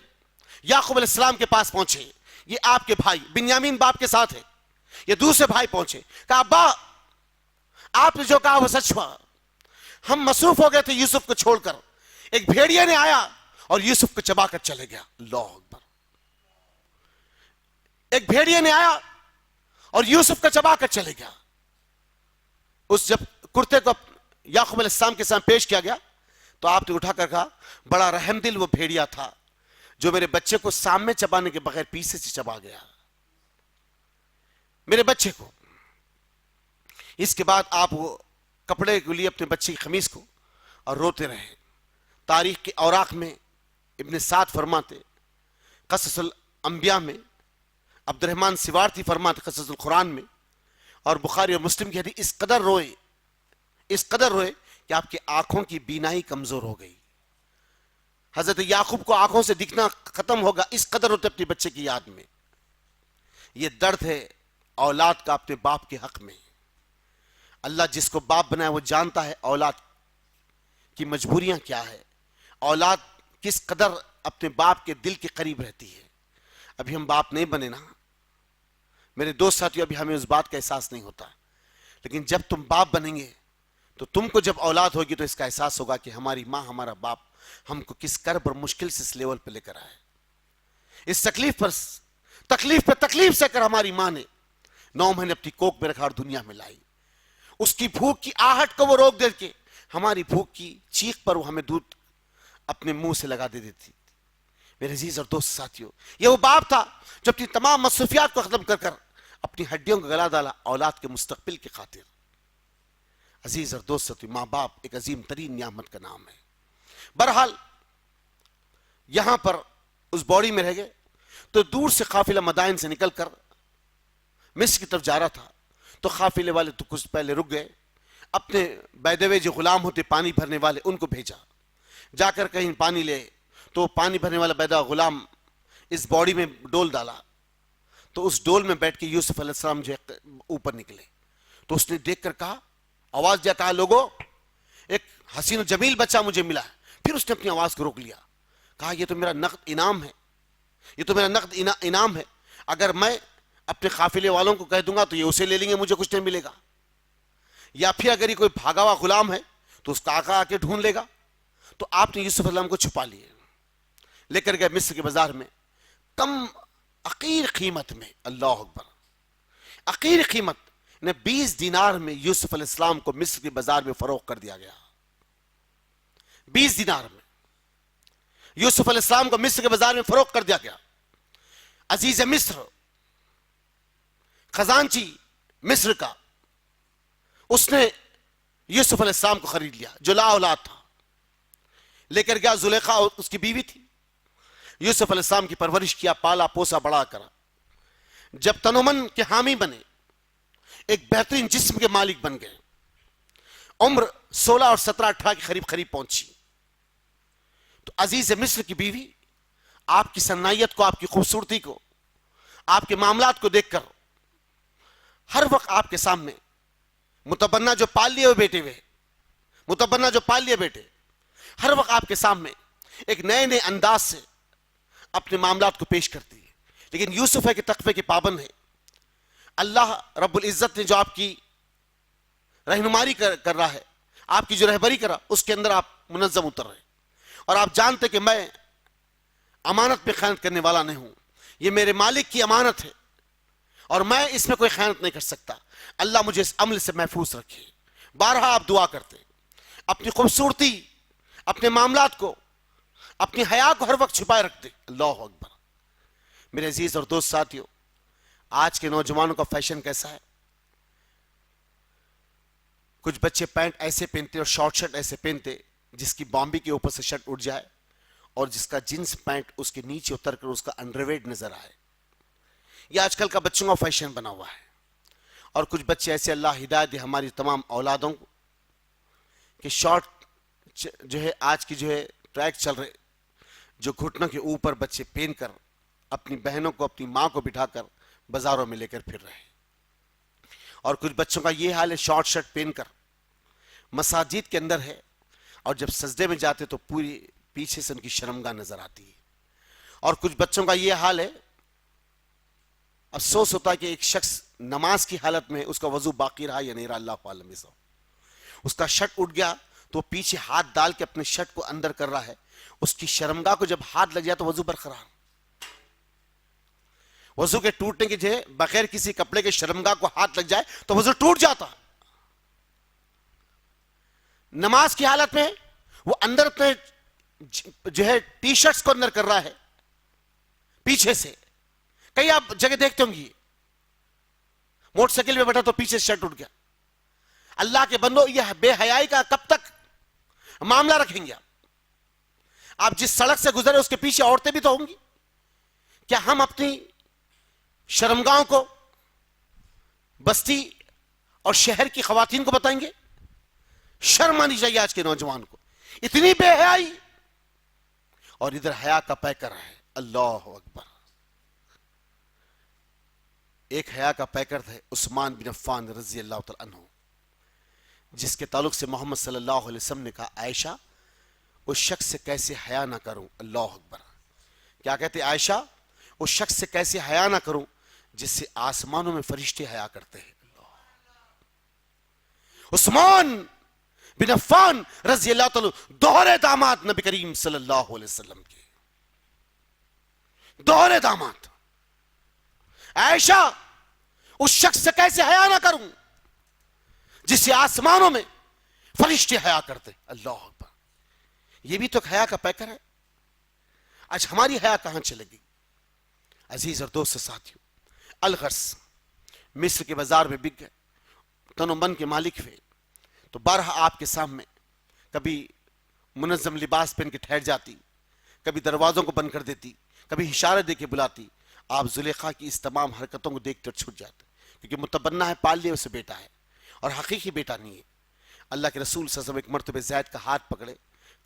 یعقوب علیہ السلام کے پاس پہنچے. یہ آپ کے بھائی بنیامین باپ کے ساتھ ہے, یہ دوسرے بھائی پہنچے, کہا ابا آپ نے جو کہا وہ سچ ہوا, ہم مصروف ہو گئے تھے یوسف کو چھوڑ کر, ایک بھیڑیا نے آیا اور یوسف کو چبا کر چلے گیا. اللہ اکبر. ایک بھیڑیا نے آیا اور یوسف کو چبا کر چلے گیا. اس جب کرتے کو یعقوب علیہ السلام کے سامنے پیش کیا گیا تو آپ نے اٹھا کر کہا بڑا رحم دل وہ بھیڑیا تھا جو میرے بچے کو سامنے چبانے کے بغیر پیچھے سے چبا گیا, میرے بچے کو. اس کے بعد آپ وہ کپڑے کے لیے اپنے بچے کی قمیص کو اور روتے رہے. تاریخ کے اوراق میں ابن سعد فرماتے, قصص الانبیاء میں عبد الرحمن سوارتی فرماتے, قصص القرآن میں, اور بخاری اور مسلم کی حدیث, اس قدر روئے کہ آپ کی آنکھوں کی بینائی کمزور ہو گئی. حضرت یعقوب کو آنکھوں سے دکھنا ختم ہوگا, اس قدر روتے اپنے بچے کی یاد میں. یہ درد ہے اولاد کا اپنے باپ کے حق میں. اللہ جس کو باپ بنایا وہ جانتا ہے اولاد کی مجبوریاں کیا ہے, اولاد کس قدر اپنے باپ کے دل کے قریب رہتی ہے. ابھی ہم باپ نہیں بنے نا میرے دوست ساتھیوں, ابھی ہمیں اس بات کا احساس نہیں ہوتا, لیکن جب تم باپ بنیں گے تو تم کو جب اولاد ہوگی تو اس کا احساس ہوگا کہ ہماری ماں, ہمارا باپ ہم کو کس کرب اور مشکل سے اس لیول پہ لے کر آئے. اس تکلیف پہ تکلیف سے کر ہماری ماں نے 9 مہینے اپنی کوکھ میں رکھا اور دنیا میں لائی. اس کی بھوک کی آہٹ کو وہ روک دے کے ہماری بھوک کی چیخ پر وہ ہمیں دودھ اپنے منہ سے لگا دے دیتی. میرے عزیز اور دوست ساتھیوں, یہ وہ باپ تھا جو اپنی تمام مصروفیات کو ختم کر کر اپنی ہڈیوں کو گلا ڈالا اولاد کے مستقبل کی خاطر. عزیز اور دوست ساتھیوں, ماں باپ ایک عظیم ترین نعمت کا نام ہے. بہرحال یہاں پر اس باڑی میں رہ گئے تو دور سے قافلہ مدائن سے نکل کر مصر کی طرف جا رہا تھا. تو قافلے والے تو کچھ پہلے رک گئے, اپنے بیدوے جو غلام ہوتے پانی بھرنے والے ان کو بھیجا, جا کر کہیں پانی لے. تو پانی بھرنے والا بیدوا غلام اس باڑی میں ڈول ڈالا تو اس ڈول میں بیٹھ کے یوسف علیہ السلام جو اوپر نکلے. تو اس نے دیکھ کر کہا, آواز دیا, کہا لوگوں ایک حسین و جمیل بچہ مجھے ملا ہے. پھر اس نے اپنی آواز کو روک لیا, کہا یہ تو میرا نقد انعام ہے, یہ تو میرا نقد انعام ہے. اگر میں اپنے قافلے والوں کو کہہ دوں گا تو یہ اسے لے لیں گے, مجھے کچھ نہیں ملے گا. یا پھر اگر یہ کوئی بھاگا ہوا غلام ہے تو اس کا آقا آ کے ڈھونڈ لے گا. تو آپ نے یوسف علیہ السلام کو چھپا لیے، لے کر گئے مصر کے بازار میں، کم عقیر قیمت میں. اللہ اکبر. عقیر قیمت نے 20 دینار میں یوسف علیہ السلام کو مصر کے بازار میں فروخت کر دیا گیا. 20 دینار میں یوسف علیہ السلام کو مصر کے بازار میں فروخت کر دیا گیا. عزیز مصر، خزانچی مصر کا، اس نے یوسف علیہ السلام کو خرید لیا جو لا اولاد تھا. لے کر گیا، زلیخا اس کی بیوی تھی. یوسف علیہ السلام کی پرورش کیا، پالا پوسا بڑا کرا. جب تنومن کے حامی بنے، ایک بہترین جسم کے مالک بن گئے، عمر 16 اور 17 18 کے قریب پہنچی، تو عزیز مصر کی بیوی آپ کی صنائیت کو، آپ کی خوبصورتی کو، آپ کے معاملات کو دیکھ کر ہر وقت آپ کے سامنے متبنہ جو پال لیے ہوئے بیٹے ہوئے، متبنہ جو پال لیے بیٹے، ہر وقت آپ کے سامنے ایک نئے نئے انداز سے اپنے معاملات کو پیش کرتی ہے. لیکن یوسف ہے کہ تقوی کے پابند ہے. اللہ رب العزت نے جو آپ کی رہنمائی کر رہا ہے، آپ کی جو رہبری کر رہا، اس کے اندر آپ منظم اتر رہے. اور آپ جانتے کہ میں امانت میں خیانت کرنے والا نہیں ہوں، یہ میرے مالک کی امانت ہے اور میں اس میں کوئی خیانت نہیں کر سکتا. اللہ مجھے اس عمل سے محفوظ رکھے. بارہا آپ دعا کرتے، اپنی خوبصورتی، اپنے معاملات کو، اپنی حیا کو ہر وقت چھپائے رکھتے. اللہ اکبر. میرے عزیز اور دوست ساتھیوں، آج کے نوجوانوں کا فیشن کیسا ہے؟ کچھ بچے پینٹ ایسے پہنتے اور شارٹ شرٹ ایسے پہنتے جس کی بامبی کے اوپر سے شرٹ اٹھ جائے اور جس کا جنس پینٹ اس کے نیچے اتر کر اس کا انڈرویئر نظر آئے. یہ آج کل کا بچوں کا فیشن بنا ہوا ہے. اور کچھ بچے ایسے، اللہ ہدایت دے ہماری تمام اولادوں کو، کہ شارٹ جو ہے آج کی جو ہے ٹریک چل رہے، جو گھٹنوں کے اوپر بچے پہن کر اپنی بہنوں کو، اپنی ماں کو بٹھا کر بازاروں میں لے کر پھر رہے. اور کچھ بچوں کا یہ حال ہے، شارٹ شرٹ پہن کر مساجد کے اندر ہے اور جب سجدے میں جاتے تو پوری پیچھے سے ان کی شرمگاہ نظر آتی ہے. اور کچھ بچوں کا یہ حال ہے، افسوس ہوتا ہے کہ ایک شخص نماز کی حالت میں، اس کا وضو باقی رہا یا نہیں رہا، اللہ عالم، اس کا شرٹ اٹھ گیا تو پیچھے ہاتھ ڈال کے اپنے شرٹ کو اندر کر رہا ہے. اس کی شرمگاہ کو جب ہاتھ لگ جائے تو وضو برقرار. وضو کے ٹوٹنے کی جگہ بغیر کسی کپڑے کے شرمگاہ کو ہاتھ لگ جائے تو وضو ٹوٹ جاتا. نماز کی حالت میں وہ اندر اپنے جو ہے ٹی شرٹس کو اندر کر رہا ہے پیچھے سے. کئی آپ جگہ دیکھتے ہوں گی، موٹر سائیکل میں بیٹھا تو پیچھے سے شرٹ اٹھ گیا. اللہ کے بندو، یہ بے حیائی کا کب تک معاملہ رکھیں گے؟ آپ جس سڑک سے گزرے اس کے پیچھے عورتیں بھی تو ہوں گی. کیا ہم اپنی شرمگاہوں کو بستی اور شہر کی خواتین کو بتائیں گے؟ شرم آنی چاہیے آج کے نوجوان کو. اتنی بے حیائی، اور ادھر حیا کا پیکر ہے. اللہ اکبر. ایک حیا کا پیکر تھے عثمان بن عفان رضی اللہ تعالی عنہ، جس کے تعلق سے محمد صلی اللہ علیہ وسلم نے کہا، عائشہ اس شخص سے کیسے حیا نہ کروں. اللہ اکبر. کیا کہتے عائشہ؟ اس شخص سے کیسے حیا نہ کروں جس سے آسمانوں میں فرشتے حیا کرتے ہیں. عثمان بن عفان رضی اللہ تعالی دوہرے داماد نبی کریم صلی اللہ علیہ وسلم کے، دوہرے داماد. عائشہ اس شخص سے کیسے حیا نہ کروں جس سے آسمانوں میں فرشتے حیا کرتے. اللہ اکبر. یہ بھی تو ایک حیا کا پیکر ہے. آج ہماری حیا کہاں چلے گئی؟ عزیز اور دوست ساتھیوں، الغرض مصر کے بازار میں بک گئے، تن و من کے مالک ہوئے. تو بارہا آپ کے سامنے کبھی منظم لباس پہن کے ٹھہر جاتی، کبھی دروازوں کو بند کر دیتی، کبھی اشارے دے کے بلاتی. آپ زلیخا کی اس تمام حرکتوں کو دیکھ کر چھوٹ جاتے، کیونکہ متبنہ ہے، پال لیا اسے بیٹا ہے اور حقیقی بیٹا نہیں ہے. اللہ کے رسول صلی اللہ علیہ وسلم ایک مرتبہ زید کا ہاتھ پکڑے،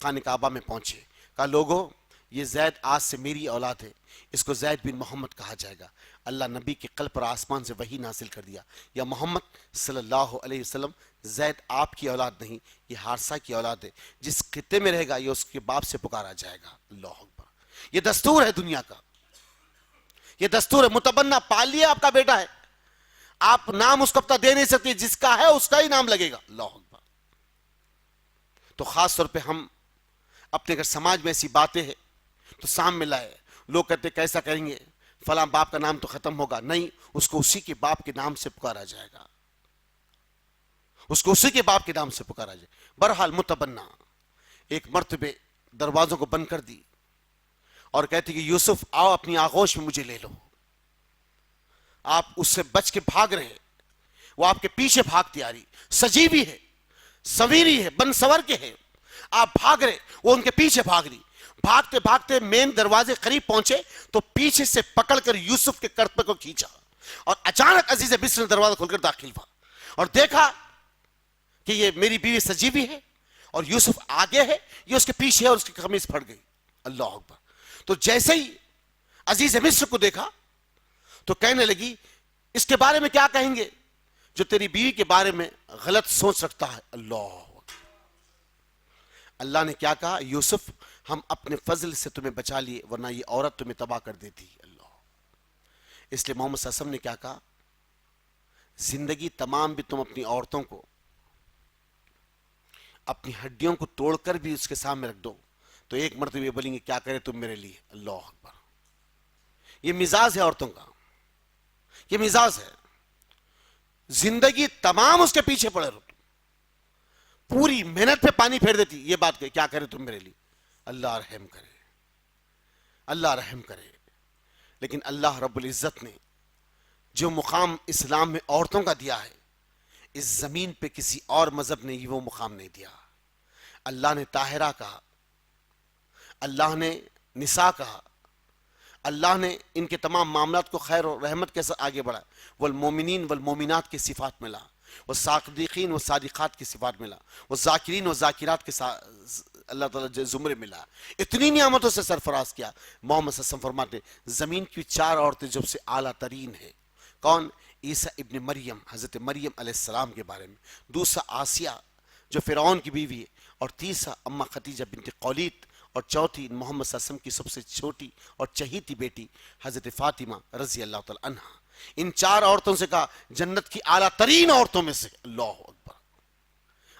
خانہ کعبہ میں پہنچے، کہا لوگو یہ زید آج سے میری اولاد ہے، اس کو زید بن محمد کہا جائے گا. اللہ نبی کے قلب پر آسمان سے وحی نازل کر دیا، یا محمد صلی اللہ علیہ وسلم، زید آپ کی اولاد نہیں، یہ حارثہ کی اولاد ہے، جس خطے میں رہے گا یہ اس کے باپ سے پکارا جائے گا. اللہ اکبر. یہ دستور ہے دنیا کا، یہ دستور ہے. متبنہ پال لیا آپ کا بیٹا ہے، آپ نام اس کو اپنا دے نہیں سکتے، جس کا ہے اس کا ہی نام لگے گا. اللہ اکبر. تو خاص طور پہ ہم اپنے اگر سماج میں ایسی باتیں ہیں تو سامنے لائے. لوگ کہتے کیسا کریں گے، فلاں باپ کا نام تو ختم ہوگا. نہیں، اس کو اسی کے باپ کے نام سے پکارا جائے گا، اس کو اسی کے باپ کے نام سے پکارا جائے. بہرحال متبنا ایک مرتبہ دروازوں کو بند کر دی اور کہتی کہ یوسف آؤ اپنی آغوش میں مجھے لے لو. آپ اس سے بچ کے بھاگ رہے ہیں، وہ آپ کے پیچھے بھاگتی آ رہی، سجی بھی ہے، سویری ہے، بن سور کے ہے. آپ بھاگ رہے، وہ ان کے پیچھے بھاگ رہی. بھاگتے بھاگتے مین دروازے قریب پہنچے تو پیچھے سے پکڑ کر یوسف کے کرتبے کو کھینچا اور اچانک عزیز مصر نے دروازہ کھول کر داخل ہوا اور دیکھا کہ یہ میری بیوی سجیوی ہے اور یوسف آگے ہے، یہ اس کے پیچھے ہے اور اس کی قمیص پھٹ گئی. اللہ اکبر. تو جیسے ہی عزیز مصر کو دیکھا تو کہنے لگی اس کے بارے میں کیا کہیں گے جو تیری بیوی کے بارے میں غلط سوچ رکھتا ہے. اللہ نے کیا کہا، یوسف ہم اپنے فضل سے تمہیں بچا لیے ورنہ یہ عورت تمہیں تباہ کر دیتی. اللہ. اس لیے محمد صلی اللہ علیہ وسلم نے کیا کہا، زندگی تمام بھی تم اپنی عورتوں کو اپنی ہڈیوں کو توڑ کر بھی اس کے سامنے رکھ دو تو ایک مرتبہ یہ بولیں گے کیا کرے تم میرے لیے. اللہ اکبر. یہ مزاج ہے عورتوں کا، یہ مزاج ہے. زندگی تمام اس کے پیچھے پڑے رہو، پوری محنت پہ پانی پھیر دیتی، یہ بات کہ کیا کرے تم میرے لیے. اللہ رحم کرے، اللہ رحم کرے. لیکن اللہ رب العزت نے جو مقام اسلام میں عورتوں کا دیا ہے، اس زمین پہ کسی اور مذہب نے وہ مقام نہیں دیا. اللہ نے طاہرہ کہا، اللہ نے نساء کہا، اللہ نے ان کے تمام معاملات کو خیر و رحمت کے ساتھ آگے بڑھا. والمومنین والمومنات کی صفات ملا، والصادقین والصادقات کی صفات ملا، والذاکرین والذاکرات کے ساتھ اللہ تعالیٰ زمرے ملا. اتنی نعمتوں سے سرفراز کیا. محمد صلی اللہ علیہ وسلم فرماتے زمین کی 4 عورتیں جب سے اعلیٰ ترین ہیں. کون؟ عیسیٰ ابن مریم، حضرت مریم علیہ السلام کے بارے میں. دوسرا آسیہ جو فرعون کی بیوی ہے، اور تیسرا اما خدیجہ بنت قولیت، اور چوتھی محمد صلی اللہ علیہ وسلم کی سب سے چھوٹی اور چہیتی بیٹی حضرت فاطمہ رضی اللہ تعالی عنہا. ان 4 عورتوں سے کہا جنت کی اعلیٰ ترین عورتوں میں سے. اللہ اکبر.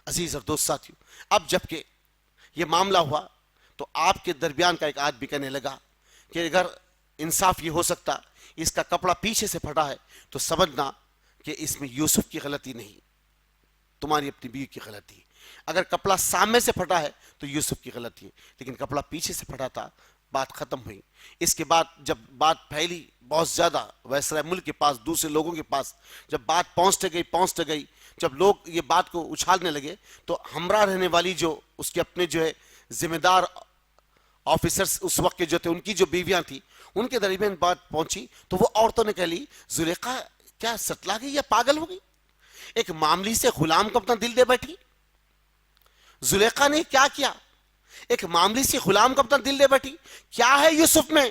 عزیز اور دوست ساتھیو، اب جب کہ یہ معاملہ ہوا تو آپ کے درمیان کا ایک آدمی کہنے لگا کہ اگر انصاف یہ ہو سکتا اس کا کپڑا پیچھے سے پھٹا ہے تو سمجھنا کہ اس میں یوسف کی غلطی نہیں، تمہاری اپنی بیوی کی غلطی. اگر کپڑا سامنے سے پھٹا ہے تو یوسف کی غلطی ہے، لیکن کپڑا پیچھے سے پھٹا تھا. بات ختم ہوئی. اس کے بعد جب بات پھیلی بہت زیادہ ویسرائے ملک کے پاس، دوسرے لوگوں کے پاس، جب بات پہنچتے گئی، جب لوگ یہ بات کو اچھالنے لگے تو ہمراہ رہنے والی جو اس کے اپنے جو ہے ذمہ دار آفیسرز اس وقت کے جو تھے، ان کی جو بیویاں تھیں، ان کے درمیان بات پہنچی تو وہ عورتوں نے کہہ لی زلیخا کیا سٹلا گئی یا پاگل ہو گئی؟ ایک معاملی سے غلام کو اپنا دل دے بیٹھی. زلیخا نے کیا کیا؟ ایک معاملی سے غلام کو اپنا دل دے بیٹھی. کیا ہے یوسف میں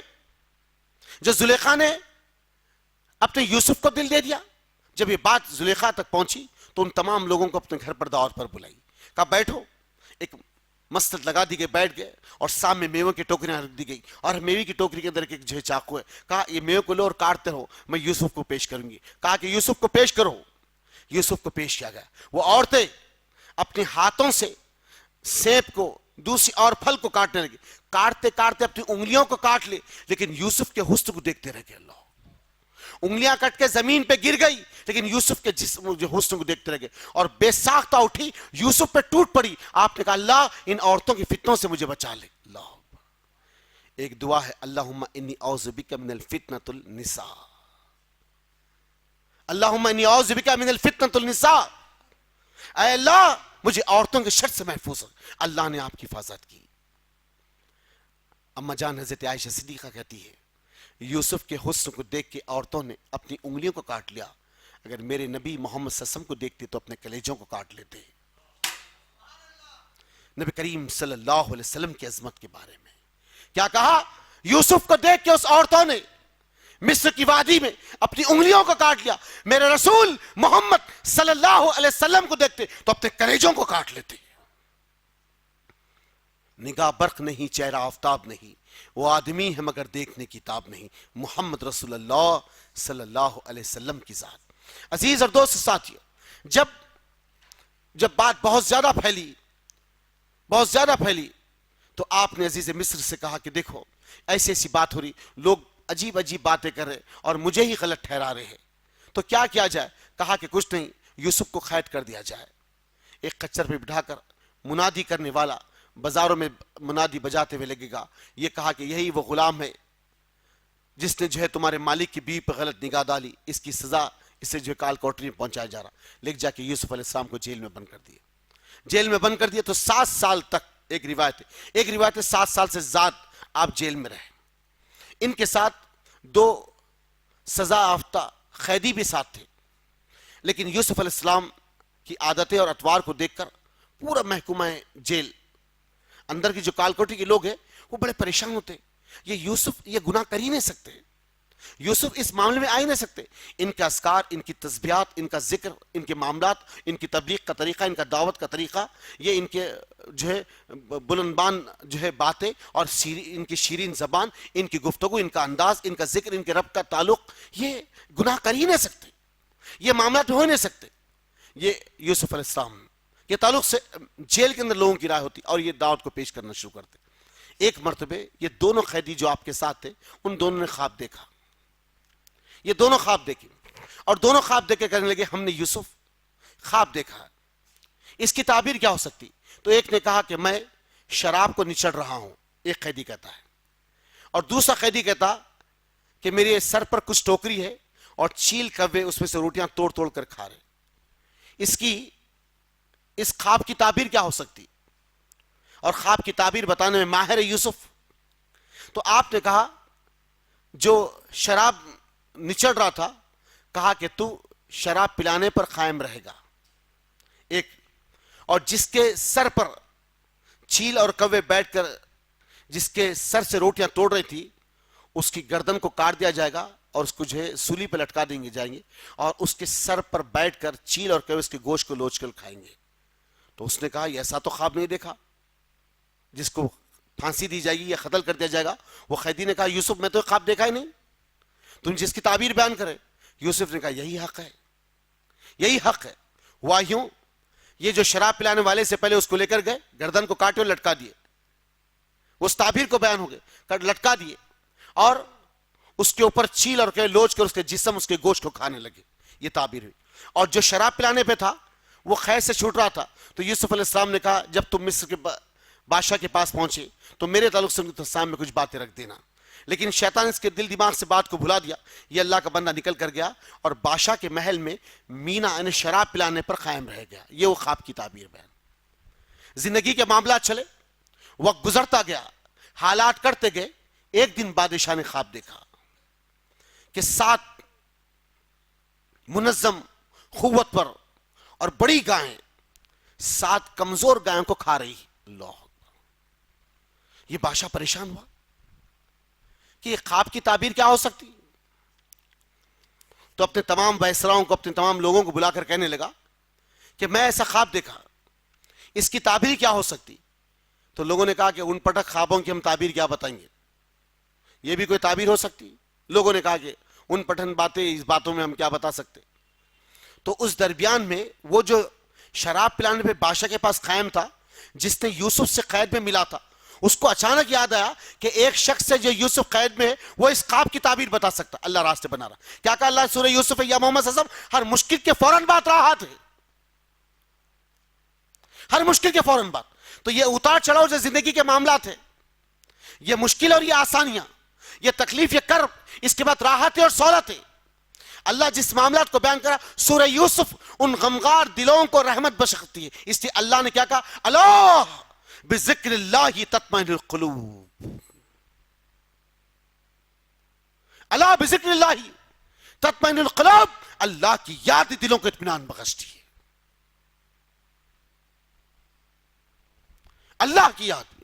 جو زلیخا نے اپنے یوسف کو دل دے دیا؟ جب یہ بات زلیخا تک پہنچی تو ان تمام لوگوں کو اپنے گھر پر دعوت پر بلائی، کہا بیٹھو. ایک مستد لگا دی گئی، بیٹھ گئے اور سامنے میوے کی ٹوکریاں رکھ دی گئی اور میوے کی ٹوکری کے اندر ایک جو چاقو ہے. کہا یہ میوے کو لو اور کاٹتے رہو، میں یوسف کو پیش کروں گی. کہا کہ یوسف کو پیش کرو. یوسف کو پیش کیا گیا. وہ عورتیں اپنے ہاتھوں سے سیب کو دوسری اور پھل کو کاٹنے لگی. کاٹتے کاٹتے اپنی انگلیوں کو کاٹ لی، لیکن یوسف کے حسن کو دیکھتے رہ گئے. اللہ، انگلیاں کٹ کے زمین پہ گر گئی لیکن یوسف کے جسم جو حسن کو دیکھتے رہ گئے اور بے ساختہ اٹھی یوسف پہ ٹوٹ پڑی. آپ نے کہا اللہ ان عورتوں کی فتنوں سے مجھے بچا لے. اللہ، ایک دعا ہے اللہم انی اعوذ بک من الفتنۃ النساء، اللہم انی اعوذ بک من الفتنۃ النساء. اے اللہ مجھے عورتوں کے شر سے محفوظ کر. اللہ نے آپ کی حفاظت کی. اما جان حضرت عائشہ صدیقہ کہتی ہے یوسف کے حسن کو دیکھ کے عورتوں نے اپنی انگلیوں کو کاٹ لیا. اگر میرے نبی محمد صلی اللہ علیہ وسلم کو دیکھتے تو اپنے کلیجوں کو کاٹ لیتے. نبی کریم صلی اللہ علیہ وسلم کی عظمت کے بارے میں کیا کہا؟ یوسف کو دیکھ کے اس عورتوں نے مصر کی وادی میں اپنی انگلیوں کو کاٹ لیا. میرے رسول محمد صلی اللہ علیہ وسلم کو دیکھتے تو اپنے کلیجوں کو کاٹ لیتے. نگاہ برق نہیں، چہرہ آفتاب نہیں، وہ آدمی ہے مگر دیکھنے کی تاب نہیں. محمد رسول اللہ صلی اللہ علیہ وسلم کی ذات. عزیز اور دوست ساتھیو، جب بات بہت زیادہ پھیلی تو آپ نے عزیز مصر سے کہا کہ دیکھو ایسی ایسی بات ہو رہی، لوگ عجیب عجیب باتیں کر رہے اور مجھے ہی غلط ٹھہرا رہے ہیں، تو کیا کیا جائے؟ کہا کہ کچھ نہیں، یوسف کو قید کر دیا جائے، ایک خچر پہ بٹھا کر منادی کرنے والا بازاروں میں منادی بجاتے ہوئے لگے گا، یہ کہا کہ یہی وہ غلام ہے جس نے جو ہے تمہارے مالک کی بیوی پر غلط نگاہ ڈالی، اس کی سزا اسے جو کال کوٹری میں پہنچایا جا رہا، لکھ جا کے یوسف علیہ السلام کو جیل میں بند کر دیا تو 7 سال تک، ایک روایت ہے 7 سال سے زیادہ آپ جیل میں رہے۔ ان کے ساتھ 2 سزا یافتہ قیدی بھی ساتھ تھے، لیکن یوسف علیہ السلام کی عادتیں اور اطوار کو دیکھ کر پورا محکمہ جیل، اندر کی جو کالکوٹی کے لوگ ہیں وہ بڑے پریشان ہوتے، یہ یوسف یہ گناہ کر ہی نہیں سکتے، یوسف اس معاملے میں آ ہی نہیں سکتے، ان کا اذکار، ان کی تسبیحات، ان کا ذکر، ان کے معاملات، ان کی تبلیغ کا طریقہ، ان کا دعوت کا طریقہ، یہ ان کے جو ہے بلندبان جو ہے باتیں اور ان کی شیرین زبان، ان کی گفتگو، ان کا انداز، ان کا ذکر، ان کے رب کا تعلق، یہ گناہ کر ہی نہیں سکتے، یہ معاملات ہو ہی نہیں سکتے۔ یہ یوسف علیہ السلام کے تعلق سے جیل کے اندر لوگوں کی رائے ہوتی اور یہ دعوت کو پیش کرنا شروع کرتے۔ ایک مرتبہ یہ دونوں قیدی جو آپ کے ساتھ تھے ان دونوں نے خواب دیکھا، یہ دونوں خواب دیکھے اور دونوں خواب دیکھ کے کہنے لگے ہم نے یوسف خواب دیکھا ہے، اس کی تعبیر کیا ہو سکتی؟ تو ایک نے کہا کہ میں شراب کو نچڑ رہا ہوں، ایک قیدی کہتا ہے، اور دوسرا قیدی کہتا کہ میرے سر پر کچھ ٹوکری ہے اور چیل کوے اس میں سے روٹیاں توڑ توڑ کر کھا رہے، اس خواب کی تعبیر کیا ہو سکتی؟ اور خواب کی تعبیر بتانے میں ماہر یوسف۔ تو آپ نے کہا جو شراب نچڑ رہا تھا، کہا کہ تو شراب پلانے پر قائم رہے گا، ایک، اور جس کے سر پر چیل اور کوے بیٹھ کر جس کے سر سے روٹیاں توڑ رہی تھی اس کی گردن کو کاٹ دیا جائے گا اور اس کو جو ہے سولی پہ لٹکا جائیں گے اور اس کے سر پر بیٹھ کر چیل اور کوے اس کے گوشت کو لوچ کر کھائیں گے۔ تو اس نے کہا یہ ایسا تو خواب نہیں دیکھا، جس کو پھانسی دی جائے گی یا قتل کر دیا جائے گا۔ وہ قیدی نے کہا یوسف میں تو خواب دیکھا ہی نہیں، تم جس کی تعبیر بیان کرے۔ یوسف نے کہا یہی حق ہے، یہی حق ہے۔ ہوا یوں، یہ جو شراب پلانے والے سے پہلے اس کو لے کر گئے، گردن کو کاٹے اور لٹکا دیے، اس تعبیر کو بیان ہو گئے، لٹکا دیے اور اس کے اوپر چیل اور کہ لوچ کر اس کے جسم اس کے گوشت کو کھانے لگے، یہ تعبیر ہوئی۔ اور جو شراب پلانے پہ تھا وہ قید سے چھوٹ رہا تھا، تو یوسف علیہ السلام نے کہا جب تم مصر کے بادشاہ کے پاس پہنچے تو میرے تعلق سے ان کے سامنے کچھ باتیں رکھ دینا، لیکن شیطان اس کے دل دماغ سے بات کو بھلا دیا۔ یہ اللہ کا بندہ نکل کر گیا اور بادشاہ کے محل میں مینا یعنی شراب پلانے پر قائم رہ گیا۔ یہ وہ خواب کی تعبیر بیان۔ زندگی کے معاملات چلے، وقت گزرتا گیا، حالات کرتے گئے۔ ایک دن بادشاہ نے خواب دیکھا کہ 7 منظم قوت پر اور بڑی گائیں 7 کمزور گائوں کو کھا رہی۔ اللہ، یہ بادشاہ پریشان ہوا کہ یہ خواب کی تعبیر کیا ہو سکتی؟ تو اپنے تمام وائسراؤں کو، اپنے تمام لوگوں کو بلا کر کہنے لگا کہ میں ایسا خواب دیکھا، اس کی تعبیر کیا ہو سکتی؟ تو لوگوں نے کہا کہ ان پٹک خوابوں کی ہم تعبیر کیا بتائیں گے، یہ بھی کوئی تعبیر ہو سکتی؟ لوگوں نے کہا کہ ان پٹھن باتیں، اس باتوں میں ہم کیا بتا سکتے۔ تو اس درمیان میں وہ جو شراب پلانے پہ بادشاہ کے پاس قائم تھا، جس نے یوسف سے قید میں ملا تھا، اس کو اچانک یاد آیا کہ ایک شخص ہے جو یوسف قید میں ہے، وہ اس خواب کی تعبیر بتا سکتا۔ اللہ راستے بنا رہا۔ کیا کہا اللہ سورہ یوسف یا محمد صلی اللہ علیہ وسلم؟ ہر مشکل کے فوراً بات راحت ہے، ہر مشکل کے فوراً بات۔ تو یہ اتار چڑھاؤ جو زندگی کے معاملات ہیں، یہ مشکل اور یہ آسانیاں، یہ تکلیف، یہ کرب، اس کے بعد راحت اور سہولت ہے۔ اللہ جس معاملات کو بیان کرا سورہ یوسف، ان غمگار دلوں کو رحمت بخشتی ہے۔ اس لیے اللہ نے کیا کہا؟ اللہ بذکر اللہ تطمئن القلوب، اللہ بذکر اللہ تطمئن القلوب، اللہ کی یاد دلوں کو اطمینان بخشتی ہے، اللہ کی یاد۔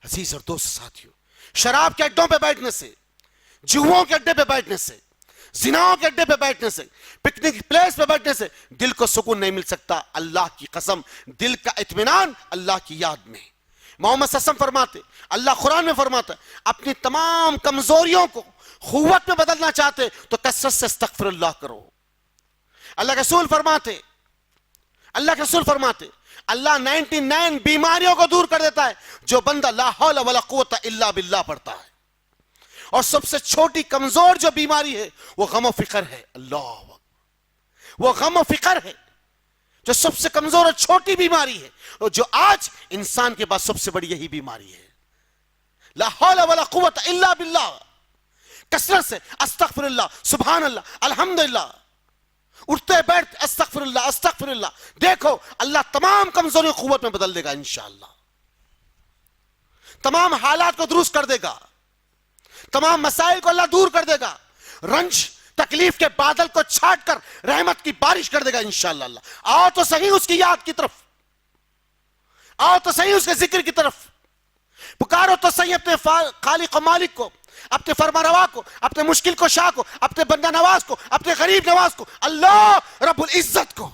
عزیز اور دوست ساتھیوں، شراب کے اڈوں پہ بیٹھنے سے، جوؤں کے اڈے پہ بیٹھنے سے، زناؤں کے اڈے پہ بیٹھنے سے، پکنک پلیس پہ بیٹھنے سے دل کو سکون نہیں مل سکتا۔ اللہ کی قسم، دل کا اطمینان اللہ کی یاد میں۔ محمد صلی اللہ علیہ وسلم فرماتے، اللہ قرآن میں فرماتا ہے، اپنی تمام کمزوریوں کو قوت میں بدلنا چاہتے تو کثرت سے استغفر اللہ کرو. اللہ کے رسول فرماتے اللہ 99 بیماریوں کو دور کر دیتا ہے جو بندہ لا حول ولا قوت الا باللہ پڑھتا ہے. اور سب سے چھوٹی کمزور جو بیماری ہے وہ غم و فکر ہے. اللہ، وہ غم و فکر ہے جو سب سے کمزور اور چھوٹی بیماری ہے، اور جو آج انسان کے پاس سب سے بڑی یہی بیماری ہے. لا حول ولا قوت الا باللہ. کثرت سے استغفر اللہ، سبحان اللہ، الحمدللہ، اٹھتے بیٹھتے استغفر اللہ استغفر اللہ. دیکھو اللہ تمام کمزوری قوت میں بدل دے گا انشاءاللہ. تمام حالات کو درست کر دے گا، تمام مسائل کو اللہ دور کر دے گا. رنج تکلیف کے بادل کو چھاٹ کر رحمت کی بارش کر دے گا انشاءاللہ. اللہ آؤ تو صحیح اس کی یاد کی طرف، آؤ تو صحیح اس کے ذکر کی طرف، پکارو تو صحیح اپنے خالق و مالک کو، اپنے فرما روا کو، اپنے مشکل کو شاہ کو، اپنے بندہ نواز کو، اپنے غریب نواز کو، اللہ رب العزت کو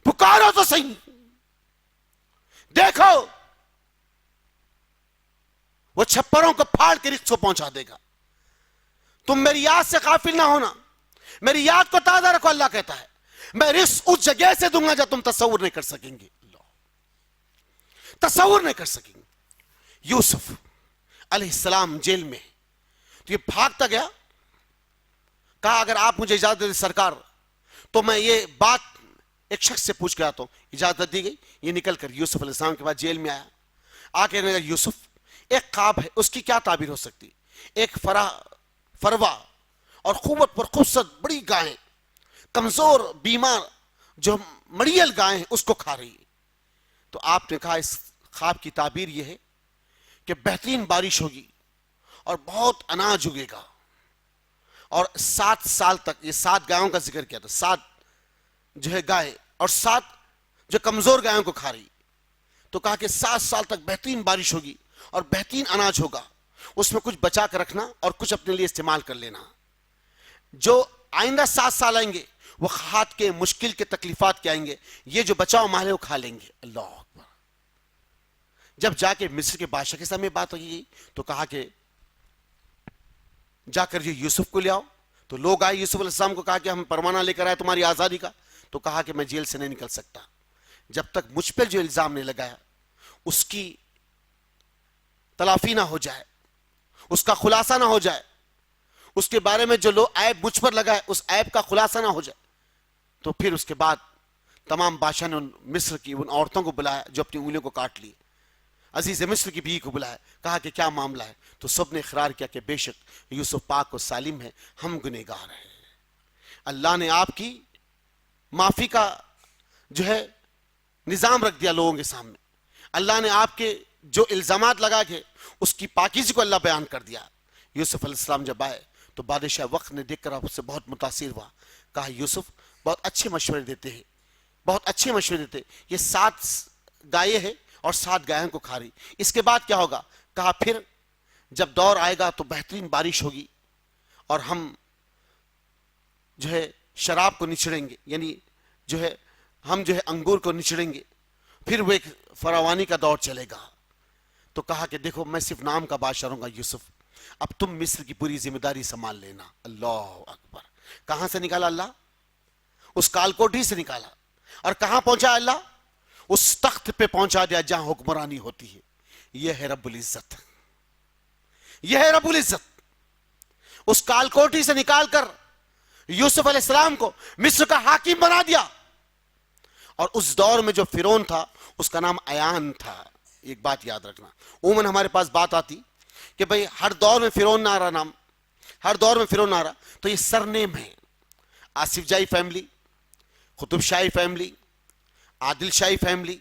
پکارو تو صحیح. دیکھو وہ چھپروں کو پھاڑ کے رزق کو پہنچا دے گا. تم میری یاد سے غافل نہ ہونا، میری یاد کو تازہ رکھو. اللہ کہتا ہے میں رزق اس جگہ سے دوں گا جب تم تصور نہیں کر سکیں گے. تصور نہیں کر سکیں گے. یوسف علیہ السلام جیل میں تو یہ بھاگتا گیا، کہا اگر آپ مجھے اجازت دے سرکار تو میں یہ بات ایک شخص سے پوچھ کے آتا ہوں. اجازت دی گئی. یہ نکل کر یوسف علیہ السلام کے بعد جیل میں آیا. آ کے کہنے لگا یوسف ایک خواب ہے، اس کی کیا تعبیر ہو سکتی؟ ایک فروا اور قوت پر خوبصورت بڑی گائیں، کمزور بیمار جو مڑیل گائیں اس کو کھا رہی ہے. تو آپ نے کہا اس خواب کی تعبیر یہ ہے کہ بہترین بارش ہوگی اور بہت اناج اگے گا، اور 7 سال تک، یہ 7 گایوں کا ذکر کیا تھا، 7 جو ہے گائے اور 7 جو کمزور گایوں کو کھا رہی. تو کہا کہ 7 سال تک بہترین بارش ہوگی اور بہترین اناج ہوگا، اس میں کچھ بچا کر رکھنا اور کچھ اپنے لیے استعمال کر لینا. جو آئندہ 7 سال آئیں گے وہ ہاتھ کے مشکل کے تکلیفات کے آئیں گے، یہ جو بچاؤ مال ہے وہ کھا لیں گے. اللہ اکبر. جب جا کے مصر کے بادشاہ کے سامنے بات ہوئی تو کہا کہ جا کر یہ یوسف کو لے آؤ. تو لوگ آئے یوسف علیہ السلام کو، کہا کہ ہم پروانہ لے کر آئے تمہاری آزادی کا. تو کہا کہ میں جیل سے نہیں نکل سکتا جب تک مجھ پر جو الزام نے لگایا اس کی تلافی نہ ہو جائے، اس کا خلاصہ نہ ہو جائے، اس کے بارے میں جو لوگ عیب مجھ پر لگائے اس عیب کا خلاصہ نہ ہو جائے. تو پھر اس کے بعد تمام بادشاہ نے مصر کی ان عورتوں کو بلایا جو اپنی انگلیوں کو کاٹ لی. عزیز مصر کی بیوی کو بلایا، کہا کہ کیا معاملہ ہے؟ تو سب نے اقرار کیا کہ بے شک یوسف پاک و سالم ہے، ہم گنہگار ہیں. اللہ نے آپ کی معافی کا جو ہے نظام رکھ دیا لوگوں کے سامنے. اللہ نے آپ کے جو الزامات لگا کے اس کی پاکیزگی کو اللہ بیان کر دیا. یوسف علیہ السلام جب آئے تو بادشاہ وقت نے دیکھ کر آپ سے بہت متاثر ہوا. کہا یوسف بہت اچھے مشورے دیتے ہیں، بہت اچھے مشورے دیتے. یہ 7 گائے ہیں اور 7 گایوں کو کھا رہی. اس کے بعد کیا ہوگا؟ کہا پھر جب دور آئے گا تو بہترین بارش ہوگی اور ہم جو ہے شراب کو نچڑیں گے، یعنی جو ہے ہم جو ہے انگور کو نچڑیں گے، پھر وہ ایک فراوانی کا دور چلے گا. تو کہا کہ دیکھو میں صرف نام کا بادشاہ رہوں گا یوسف، اب تم مصر کی پوری ذمہ داری سنبھال لینا. اللہ اکبر. کہاں سے نکالا اللہ؟ اس کالکوٹھی سے نکالا. اور کہاں پہنچا اللہ؟ اس تخت پہ پہنچا دیا جہاں حکمرانی ہوتی ہے. یہ ہے رب العزت، یہ ہے رب العزت. اس کالکوٹھی سے نکال کر یوسف علیہ السلام کو مصر کا حاکم بنا دیا. اور اس دور میں جو فرعون تھا اس کا نام ایان تھا. ایک بات یاد رکھنا، عموماً ہمارے پاس بات آتی کہ بھئی ہر دور میں فرعون نہ آ رہا نام، ہر دور میں فرعون نہ آ رہا، تو یہ سرنیم ہے. آصف جائی فیملی، قطب شاہی فیملی، عادل شاہی فیملی،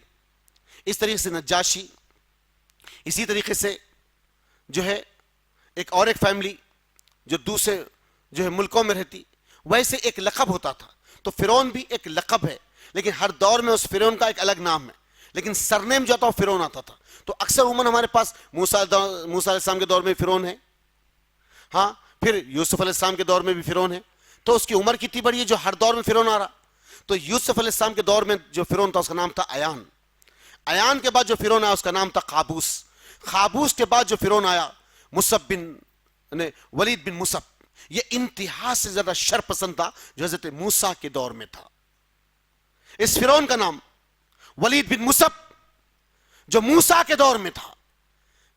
اس طریقے سے نجاشی، اسی طریقے سے جو ہے ایک اور ایک فیملی جو دوسرے جو ہے ملکوں میں رہتی، ویسے ایک لقب ہوتا تھا. تو فرعون بھی ایک لقب ہے، لیکن ہر دور میں اس فرعون کا ایک الگ نام ہے، لیکن سرنیم جو تھا وہ فرعون آتا تھا. تو اکثر عموماً ہمارے پاس موسیٰ علیہ السلام کے دور میں فرعون ہے، ہاں پھر یوسف علیہ السلام کے دور میں بھی فرعون ہے. تو اس کی عمر کتنی بڑی ہے جو ہر دور میں فرعون آ رہا. تو یوسف علیہ السلام کے دور میں جو فرعون تھا اس کا نام تھا ایان. ایان کے بعد جو فرعون آیا اس کا نام تھا قابوس. قابوس کے بعد جو فرعون آیا مصعب بن ولید بن مصعب یہ انتہا سے زیادہ شر پسند تھا جو حضرت موسیٰ کے دور میں تھا. اس فرعون کا نام ولید بن مصعب جو موسیٰ کے دور میں تھا.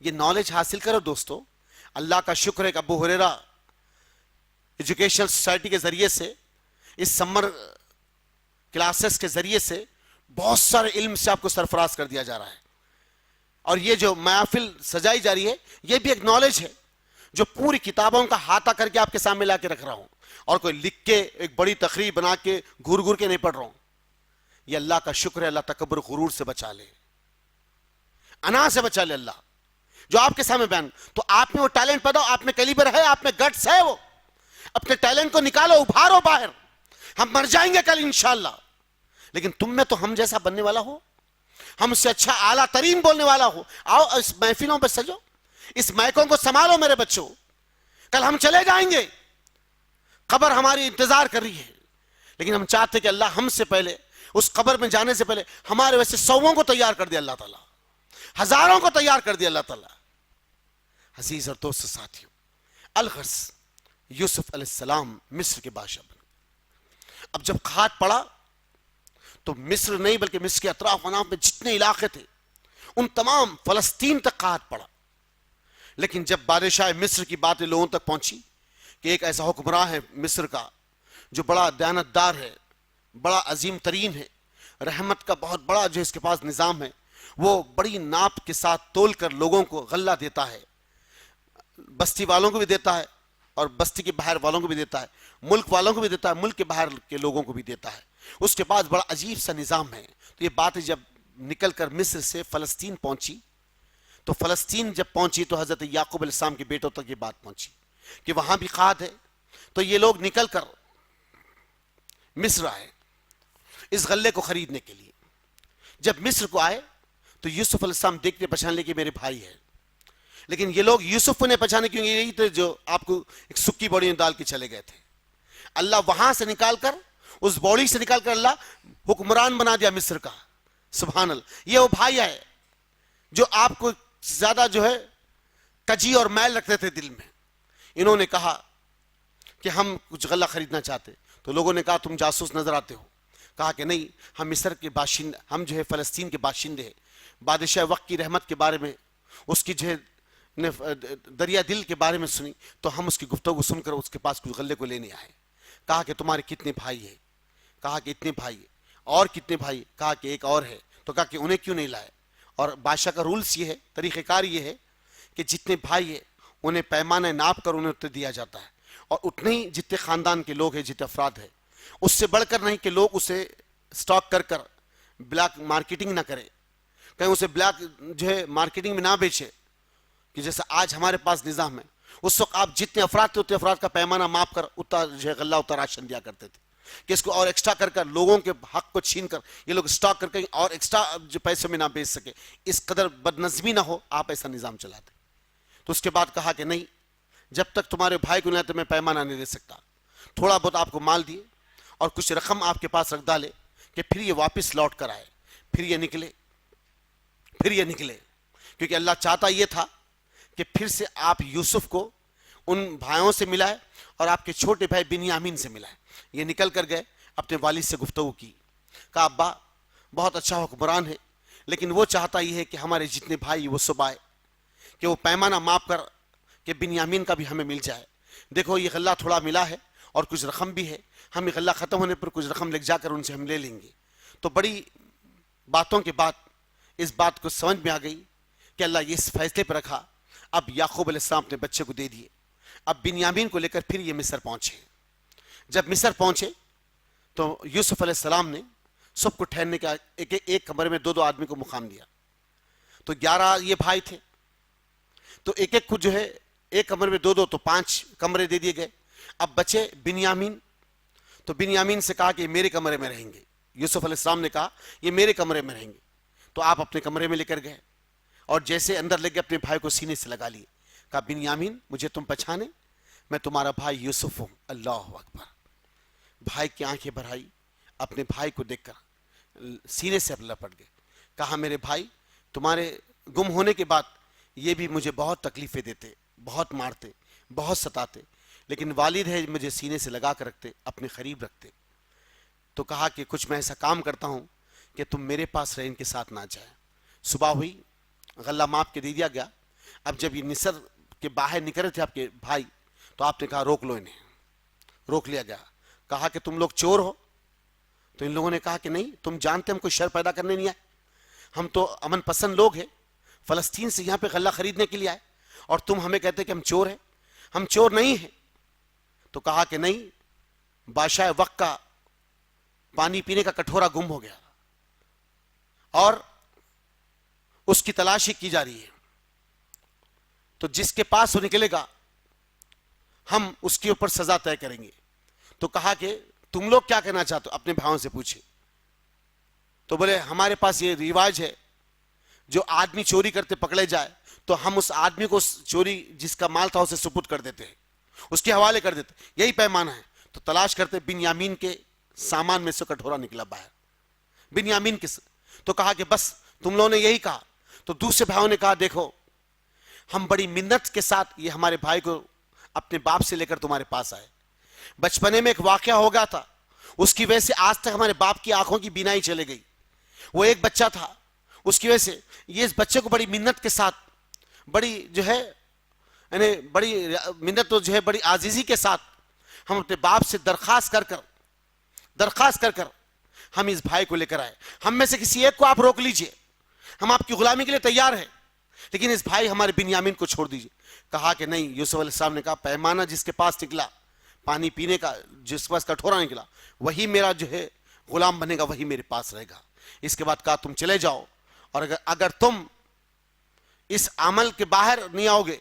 یہ نالج حاصل کرو دوستو. اللہ کا شکر ہے کہ ابو ہریرہ ایجوکیشنل سوسائٹی کے ذریعے سے اس سمر کلاسز کے ذریعے سے بہت سارے علم سے آپ کو سرفراز کر دیا جا رہا ہے. اور یہ جو محافل سجائی جا رہی ہے یہ بھی ایک نالج ہے جو پوری کتابوں کا احاطہ کر کے آپ کے سامنے لا کے رکھ رہا ہوں, اور کوئی لکھ کے ایک بڑی تقریر بنا کے گھور گھور کے نہیں پڑھ رہا ہوں. یہ اللہ کا شکر ہے. اللہ تکبر غرور سے بچا لے, انا سے بچا لے اللہ. جو آپ کے سامنے بیان, تو آپ میں وہ ٹیلنٹ پیدا ہو, آپ میں کیلیبر ہے, آپ میں گٹس ہے, وہ اپنے ٹیلنٹ کو نکالو, ابھارو باہر. ہم مر جائیں گے کل انشاءاللہ, لیکن تم میں تو ہم جیسا بننے والا ہو, ہم سے اچھا اعلیٰ ترین بولنے والا ہو. آؤ اس محفلوں پہ سجو, اس مائکوں کو سنبھالو میرے بچوں. کل ہم چلے جائیں گے, قبر ہماری انتظار کر رہی ہے, لیکن ہم چاہتے کہ اللہ ہم سے پہلے اس قبر میں جانے سے پہلے ہمارے ویسے سووں کو تیار کر دے اللہ تعالیٰ, ہزاروں کو تیار کر دے اللہ تعالیٰ. عزیز اور دوست ساتھیوں, الغرض یوسف علیہ السلام مصر کے بادشاہ بنے. اب جب قحط پڑا تو مصر نہیں بلکہ مصر کے اطراف اناف میں جتنے علاقے تھے ان تمام فلسطین تک قحط پڑا. لیکن جب بادشاہ مصر کی باتیں لوگوں تک پہنچی کہ ایک ایسا حکمراں ہے مصر کا جو بڑا دیانتدار ہے, بڑا عظیم ترین ہے, رحمت کا بہت بڑا جو اس کے پاس نظام ہے, وہ بڑی ناپ کے ساتھ تول کر لوگوں کو غلہ دیتا ہے, بستی والوں کو بھی دیتا ہے اور بستی کے باہر والوں کو بھی دیتا ہے, ملک والوں کو بھی دیتا ہے, ملک کے باہر کے لوگوں کو بھی دیتا ہے. اس کے بعد بڑا عجیب سا نظام ہے. تو یہ باتیں جب نکل کر مصر سے فلسطین پہنچی, تو فلسطین جب پہنچی تو حضرت یعقوب علیہ السلام کے بیٹوں تک یہ بات پہنچی کہ وہاں بھی قحط ہے. تو یہ لوگ نکل کر مصر آئے اس غلے کو خریدنے کے لیے. جب مصر کو آئے تو یوسف علیہ السلام دیکھنے پہچان لے کہ میرے بھائی ہے, لیکن یہ لوگ یوسف کو نہیں پہچانے کیونکہ یہی تھے جو آپ کو ایک سکی بوڑی میں ڈال کے چلے گئے تھے. اللہ وہاں سے نکال کر, اس بوڑی سے نکال کر اللہ حکمران بنا دیا مصر کا. سبحان اللہ. یہ وہ بھائی ہے جو آپ کو زیادہ جو ہے کجی اور میل رکھتے تھے دل میں. انہوں نے کہا کہ ہم کچھ غلہ خریدنا چاہتے, تو لوگوں نے کہا تم جاسوس نظر آتے ہو. کہا کہ نہیں, ہم مصر کے باشندے, ہم جو ہے فلسطین کے باشندے ہیں. بادشاہ وقت کی رحمت کے بارے میں, اس کی جو ہے دریا دل کے بارے میں سنی, تو ہم اس کی گفتگو سن کر اس کے پاس کچھ غلے کو لینے آئے. کہا کہ تمہارے کتنے بھائی ہیں؟ کہا کہ اتنے بھائی. اور کتنے بھائی؟ کہا کہ ایک اور ہے. تو کہا کہ انہیں کیوں نہیں لائے؟ اور بادشاہ کا رولز یہ ہے, طریقہ کار یہ ہے کہ جتنے بھائی ہیں انہیں پیمانہ ناپ کر انہیں اتنے دیا جاتا ہے, اور اتنے ہی جتنے خاندان کے لوگ ہیں, جتنے افراد ہیں, اس سے بڑھ کر نہیں کہ لوگ اسے سٹاک کر کر بلیک مارکیٹنگ نہ کرے, کہیں اسے بلیک جو ہے مارکیٹنگ میں نہ بیچے. کہ جیسا آج ہمارے پاس نظام ہے, اس وقت آپ جتنے افراد تھے اتنے افراد کا پیمانہ ماپ کر اتنا جو ہے غلہ اتنا راشن دیا کرتے تھے, کہ اس کو اور ایکسٹرا کر کر لوگوں کے حق کو چھین کر یہ لوگ سٹاک کر کے اور ایکسٹرا جو پیسوں میں نہ بیچ سکے, اس قدر بدنظمی نہ ہو, آپ ایسا نظام چلاتے. تو اس کے بعد کہا کہ نہیں, جب تک تمہارے بھائی کو نہیں تو میں پیمانہ نہیں دے سکتا. تھوڑا بہت آپ کو مال دیے اور کچھ رقم آپ کے پاس رکھ ڈالے کہ پھر یہ واپس لوٹ کر آئے. پھر یہ نکلے, کیونکہ اللہ چاہتا یہ تھا کہ پھر سے آپ یوسف کو ان بھائیوں سے ملائے اور آپ کے چھوٹے بھائی بنیامین سے ملائے. یہ نکل کر گئے, اپنے والد سے گفتگو کی. کہا ابا بہت اچھا حکمران ہے, لیکن وہ چاہتا یہ ہے کہ ہمارے جتنے بھائی وہ سب آئے, کہ وہ پیمانہ ماپ کر کہ بنیامین کا بھی ہمیں مل جائے. دیکھو یہ غلہ تھوڑا ملا ہے اور کچھ رقم بھی ہے, ہم یہ غلہ ختم ہونے پر کچھ رقم لے جا کر ان سے ہم لے لیں گے. تو بڑی باتوں کے بعد اس بات کو سمجھ میں آ گئی کہ اللہ یہ اس فیصلے پر رکھا. اب یعقوب علیہ السلام اپنے بچے کو دے دیے. اب بنیامین کو لے کر پھر یہ مصر پہنچے. جب مصر پہنچے تو یوسف علیہ السلام نے سب کو ٹھہرنے کا ایک کمرے میں 2 آدمی کو مقام دیا. تو 11 یہ بھائی تھے, تو ایک کو جو ہے ایک کمرے میں 2 تو 5 کمرے دے دیے گئے. اب بچے بنیامین, تو بنیامین سے کہا کہ یہ میرے کمرے میں رہیں گے. یوسف علیہ السلام نے کہا یہ میرے کمرے میں رہیں گے. تو آپ اپنے کمرے میں لے کر گئے اور جیسے اندر لے کے اپنے بھائی کو سینے سے لگا لیے. کہا بنیامین مجھے تم پہچانے, میں تمہارا بھائی یوسف ہوں. اللہ اکبر. بھائی کی آنکھیں بھر آئی, اپنے بھائی کو دیکھ کر سینے سے لپٹ گئے. کہا میرے بھائی تمہارے گم ہونے کے بعد یہ بھی مجھے بہت تکلیفیں دیتے, بہت مارتے, بہت ستاتے، لیکن والد ہے مجھے سینے سے لگا کر رکھتے، اپنے قریب رکھتے۔ تو کہا کہ کچھ میں ایسا کام کرتا ہوں کہ تم میرے پاس رہے، ان کے ساتھ نہ جائے۔ صبح ہوئی، غلہ ماپ کے دے دیا گیا۔ اب جب یہ نثر کے باہر نکل رہے تھے آپ کے بھائی، تو آپ نے کہا روک لو انہیں۔ روک لیا گیا، کہا کہ تم لوگ چور ہو؟ تو ان لوگوں نے کہا کہ نہیں، تم جانتے ہم کوئی شر پیدا کرنے نہیں آئے، ہم تو امن پسند لوگ ہیں، فلسطین سے یہاں پہ غلہ خریدنے کے لیے آئے، اور تم ہمیں کہتے کہ ہم چور ہیں۔ ہم چور نہیں ہیں۔ تو کہا کہ نہیں، بادشاہ وقت کا پانی پینے کا کٹورا گم ہو گیا اور اس کی تلاشی کی جا رہی ہے، تو جس کے پاس وہ نکلے گا ہم اس کے اوپر سزا طے کریں گے۔ تو کہا کہ تم لوگ کیا کہنا چاہتے ہو؟ اپنے بھائیوں سے پوچھے۔ تو بولے ہمارے پاس یہ رواج ہے، جو آدمی چوری کرتے پکڑے جائے تو ہم اس آدمی کو چوری جس کا مال تھا اسے سپرد کر دیتے ہیں، اس کے حوالے کر دیتے، یہی پیمانہ ہے۔ تو تلاش کرتے، بنیامین کے سامان میں سے کٹورا نکلا باہر، بنیامین تو کہا کہ بس تم لوگوں نے یہی کہا۔ تو دوسرے بھائیوں نے کہا دیکھو، ہم بڑی منت کے ساتھ یہ ہمارے بھائی کو اپنے باپ سے لے کر تمہارے پاس آئے، بچپنے میں ایک واقعہ ہو گیا تھا، اس کی وجہ سے آج تک ہمارے باپ کی آنکھوں کی بینائی چلے گئی۔ وہ ایک بچہ تھا، اس کی وجہ سے یہ اس بچے کو بڑی منت کے ساتھ، بڑی جو ہے یعنی بڑی منت جو ہے بڑی عاجزی کے ساتھ ہم اپنے باپ سے درخواست کر کر ہم اس بھائی کو لے کر آئے۔ ہم میں سے کسی ایک کو آپ روک لیجئے، ہم آپ کی غلامی کے لیے تیار ہیں، لیکن اس بھائی ہمارے بنیامین کو چھوڑ دیجئے۔ کہا کہ نہیں، یوسف علیہ السلام نے کہا پیمانہ جس کے پاس نکلا پانی پینے کا، جس کے پاس کٹورا نکلا، وہی میرا جو ہے غلام بنے گا، وہی میرے پاس رہے گا۔ اس کے بعد کہا تم چلے جاؤ، اور اگر تم اس عمل کے باہر نہیں آؤ گے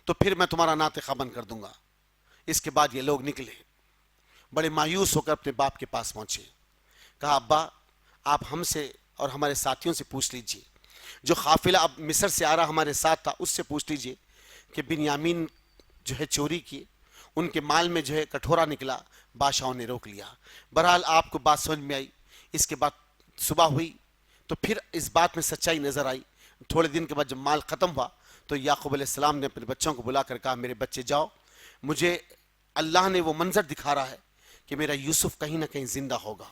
تو پھر میں تمہارا ناطقہ بند کر دوں گا۔ اس کے بعد یہ لوگ نکلے، بڑے مایوس ہو کر اپنے باپ کے پاس پہنچے۔ کہا ابا، آپ ہم سے اور ہمارے ساتھیوں سے پوچھ لیجئے، جو قافلہ اب مصر سے آ رہا ہمارے ساتھ تھا، اس سے پوچھ لیجئے کہ بنیامین جو ہے چوری کی، ان کے مال میں جو ہے کٹورا نکلا، بادشاہوں نے روک لیا۔ بہرحال آپ کو بات سمجھ میں آئی۔ اس کے بعد صبح ہوئی تو پھر اس بات میں سچائی نظر آئی۔ تھوڑے دن کے بعد جب مال ختم ہوا تو یعقوب علیہ السلام نے اپنے بچوں کو بلا کر کہا میرے بچے جاؤ، مجھے اللہ نے وہ منظر دکھا رہا ہے کہ میرا یوسف کہیں نہ کہیں زندہ ہوگا۔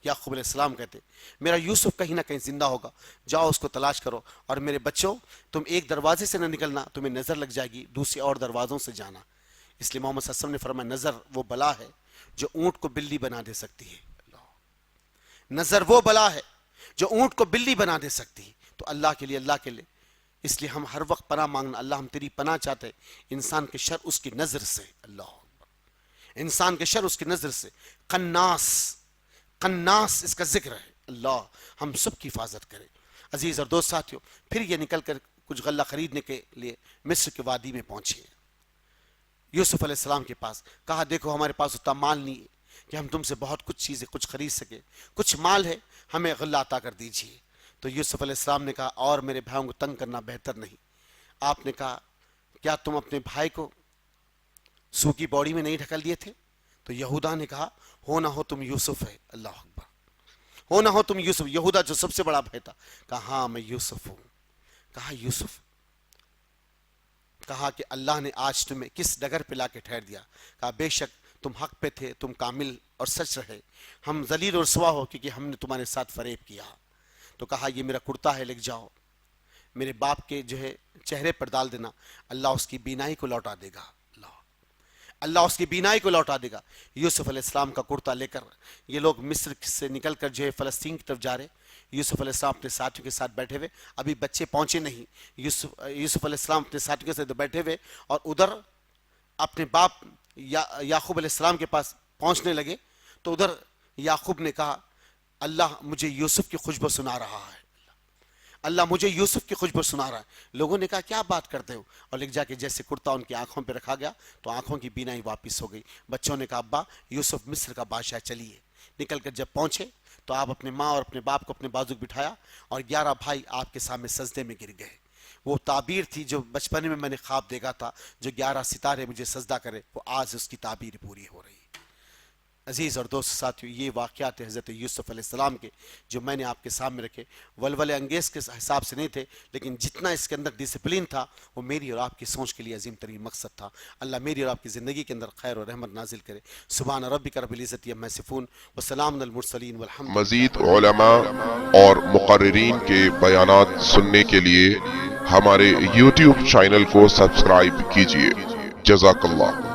یعقوب علیہ السلام کہتے میرا یوسف کہیں نہ کہیں زندہ ہوگا، جاؤ اس کو تلاش کرو، اور میرے بچوں تم ایک دروازے سے نہ نکلنا، تمہیں نظر لگ جائے گی، دوسرے اور دروازوں سے جانا۔ اس لیے محمد صلی اللہ علیہ وسلم نے فرمایا نظر وہ بلا ہے جو اونٹ کو بلی بنا دے سکتی ہے۔ نظر وہ بلا ہے جو اونٹ کو بلی بنا دے سکتی ہے۔ تو اللہ کے لیے اس لیے ہم ہر وقت پناہ مانگنا، اللہ ہم تیری پناہ چاہتے ہیں انسان کے شر اس کی نظر سے، اللہ انسان کے شر اس کی نظر سے۔ قناس اس کا ذکر ہے، اللہ ہم سب کی حفاظت کرے۔ عزیز اور دوست ساتھیوں، پھر یہ نکل کر کچھ غلہ خریدنے کے لیے مصر کے وادی میں پہنچے یوسف علیہ السلام کے پاس۔ کہا دیکھو ہمارے پاس اتنا مال نہیں ہے کہ ہم تم سے بہت کچھ چیزیں کچھ خرید سکے، کچھ مال ہے، ہمیں غلہ عطا کر دیجیے۔ تو یوسف علیہ السلام نے کہا اور میرے بھائیوں کو تنگ کرنا بہتر نہیں۔ آپ نے کہا کیا تم اپنے بھائی کو سوکھی بوڑی میں نہیں ڈھکل دیے تھے؟ تو یہودا نے کہا ہو نہ ہو تم یوسف ہے، اللہ اکبر، ہو نہ ہو تم یوسف۔ یہودا جو سب سے بڑا بھائی تھا کہا ہاں میں یوسف ہوں۔ کہا یوسف، کہا کہ اللہ نے آج تمہیں کس ڈگر پہ لا کے ٹھہر دیا؟ کہا بے شک تم حق پہ تھے، تم کامل اور سچ رہے، ہم ذلیل اور رسوا ہو کیونکہ ہم نے تمہارے ساتھ فریب کیا۔ تو کہا یہ میرا کرتا ہے، لکھ جاؤ، میرے باپ کے جو ہے چہرے پر ڈال دینا، اللہ اس کی بینائی کو لوٹا دے گا، اللہ اس کی بینائی کو لوٹا دے گا۔ یوسف علیہ السلام کا کرتا لے کر یہ لوگ مصر سے نکل کر جو ہے فلسطین کی طرف جا رہے۔ یوسف علیہ السلام اپنے ساتھیوں کے ساتھ بیٹھے ہوئے، ابھی بچے پہنچے نہیں۔ یوسف علیہ السلام اپنے ساتھیوں کے ساتھ بیٹھے ہوئے اور ادھر اپنے باپ یعقوب علیہ السلام کے پاس پہنچنے لگے تو ادھر یعقوب نے کہا اللہ مجھے یوسف کی خوشبو سنا رہا ہے، اللہ مجھے یوسف کی خوشبو سنا رہا ہے۔ لوگوں نے کہا کیا بات کرتے ہو؟ اور لکھ جا کے جیسے کرتا ان کی آنکھوں پہ رکھا گیا تو آنکھوں کی بینائی واپس ہو گئی۔ بچوں نے کہا ابا یوسف مصر کا بادشاہ، چلیے۔ نکل کر جب پہنچے تو آپ اپنے ماں اور اپنے باپ کو اپنے بازو بٹھایا اور 11 بھائی آپ کے سامنے سجدے میں گر گئے۔ وہ تعبیر تھی جو بچپنے میں نے خواب دیکھا تھا، جو 11 ستارے مجھے سجدہ کرے، وہ آج اس کی تعبیر پوری ہو رہی ہے۔ عزیز اور دوست ساتھیو، یہ واقعات حضرت یوسف علیہ السلام کے جو میں نے آپ کے سامنے رکھے، ولولے انگیز کے حساب سے نہیں تھے، لیکن جتنا اس کے اندر ڈسپلین تھا وہ میری اور آپ کی سوچ کے لیے عظیم ترین مقصد تھا۔ اللہ میری اور آپ کی زندگی کے اندر خیر اور رحمت نازل کرے۔ سبحان ربک رب العزت عما یصفون وسلام علی المرسلین والحمد مزید علماء اور مقررین کے بیانات سننے کے لیے ہمارے YouTube چینل کو سبسکرائب کیجیے۔ جزاک اللہ۔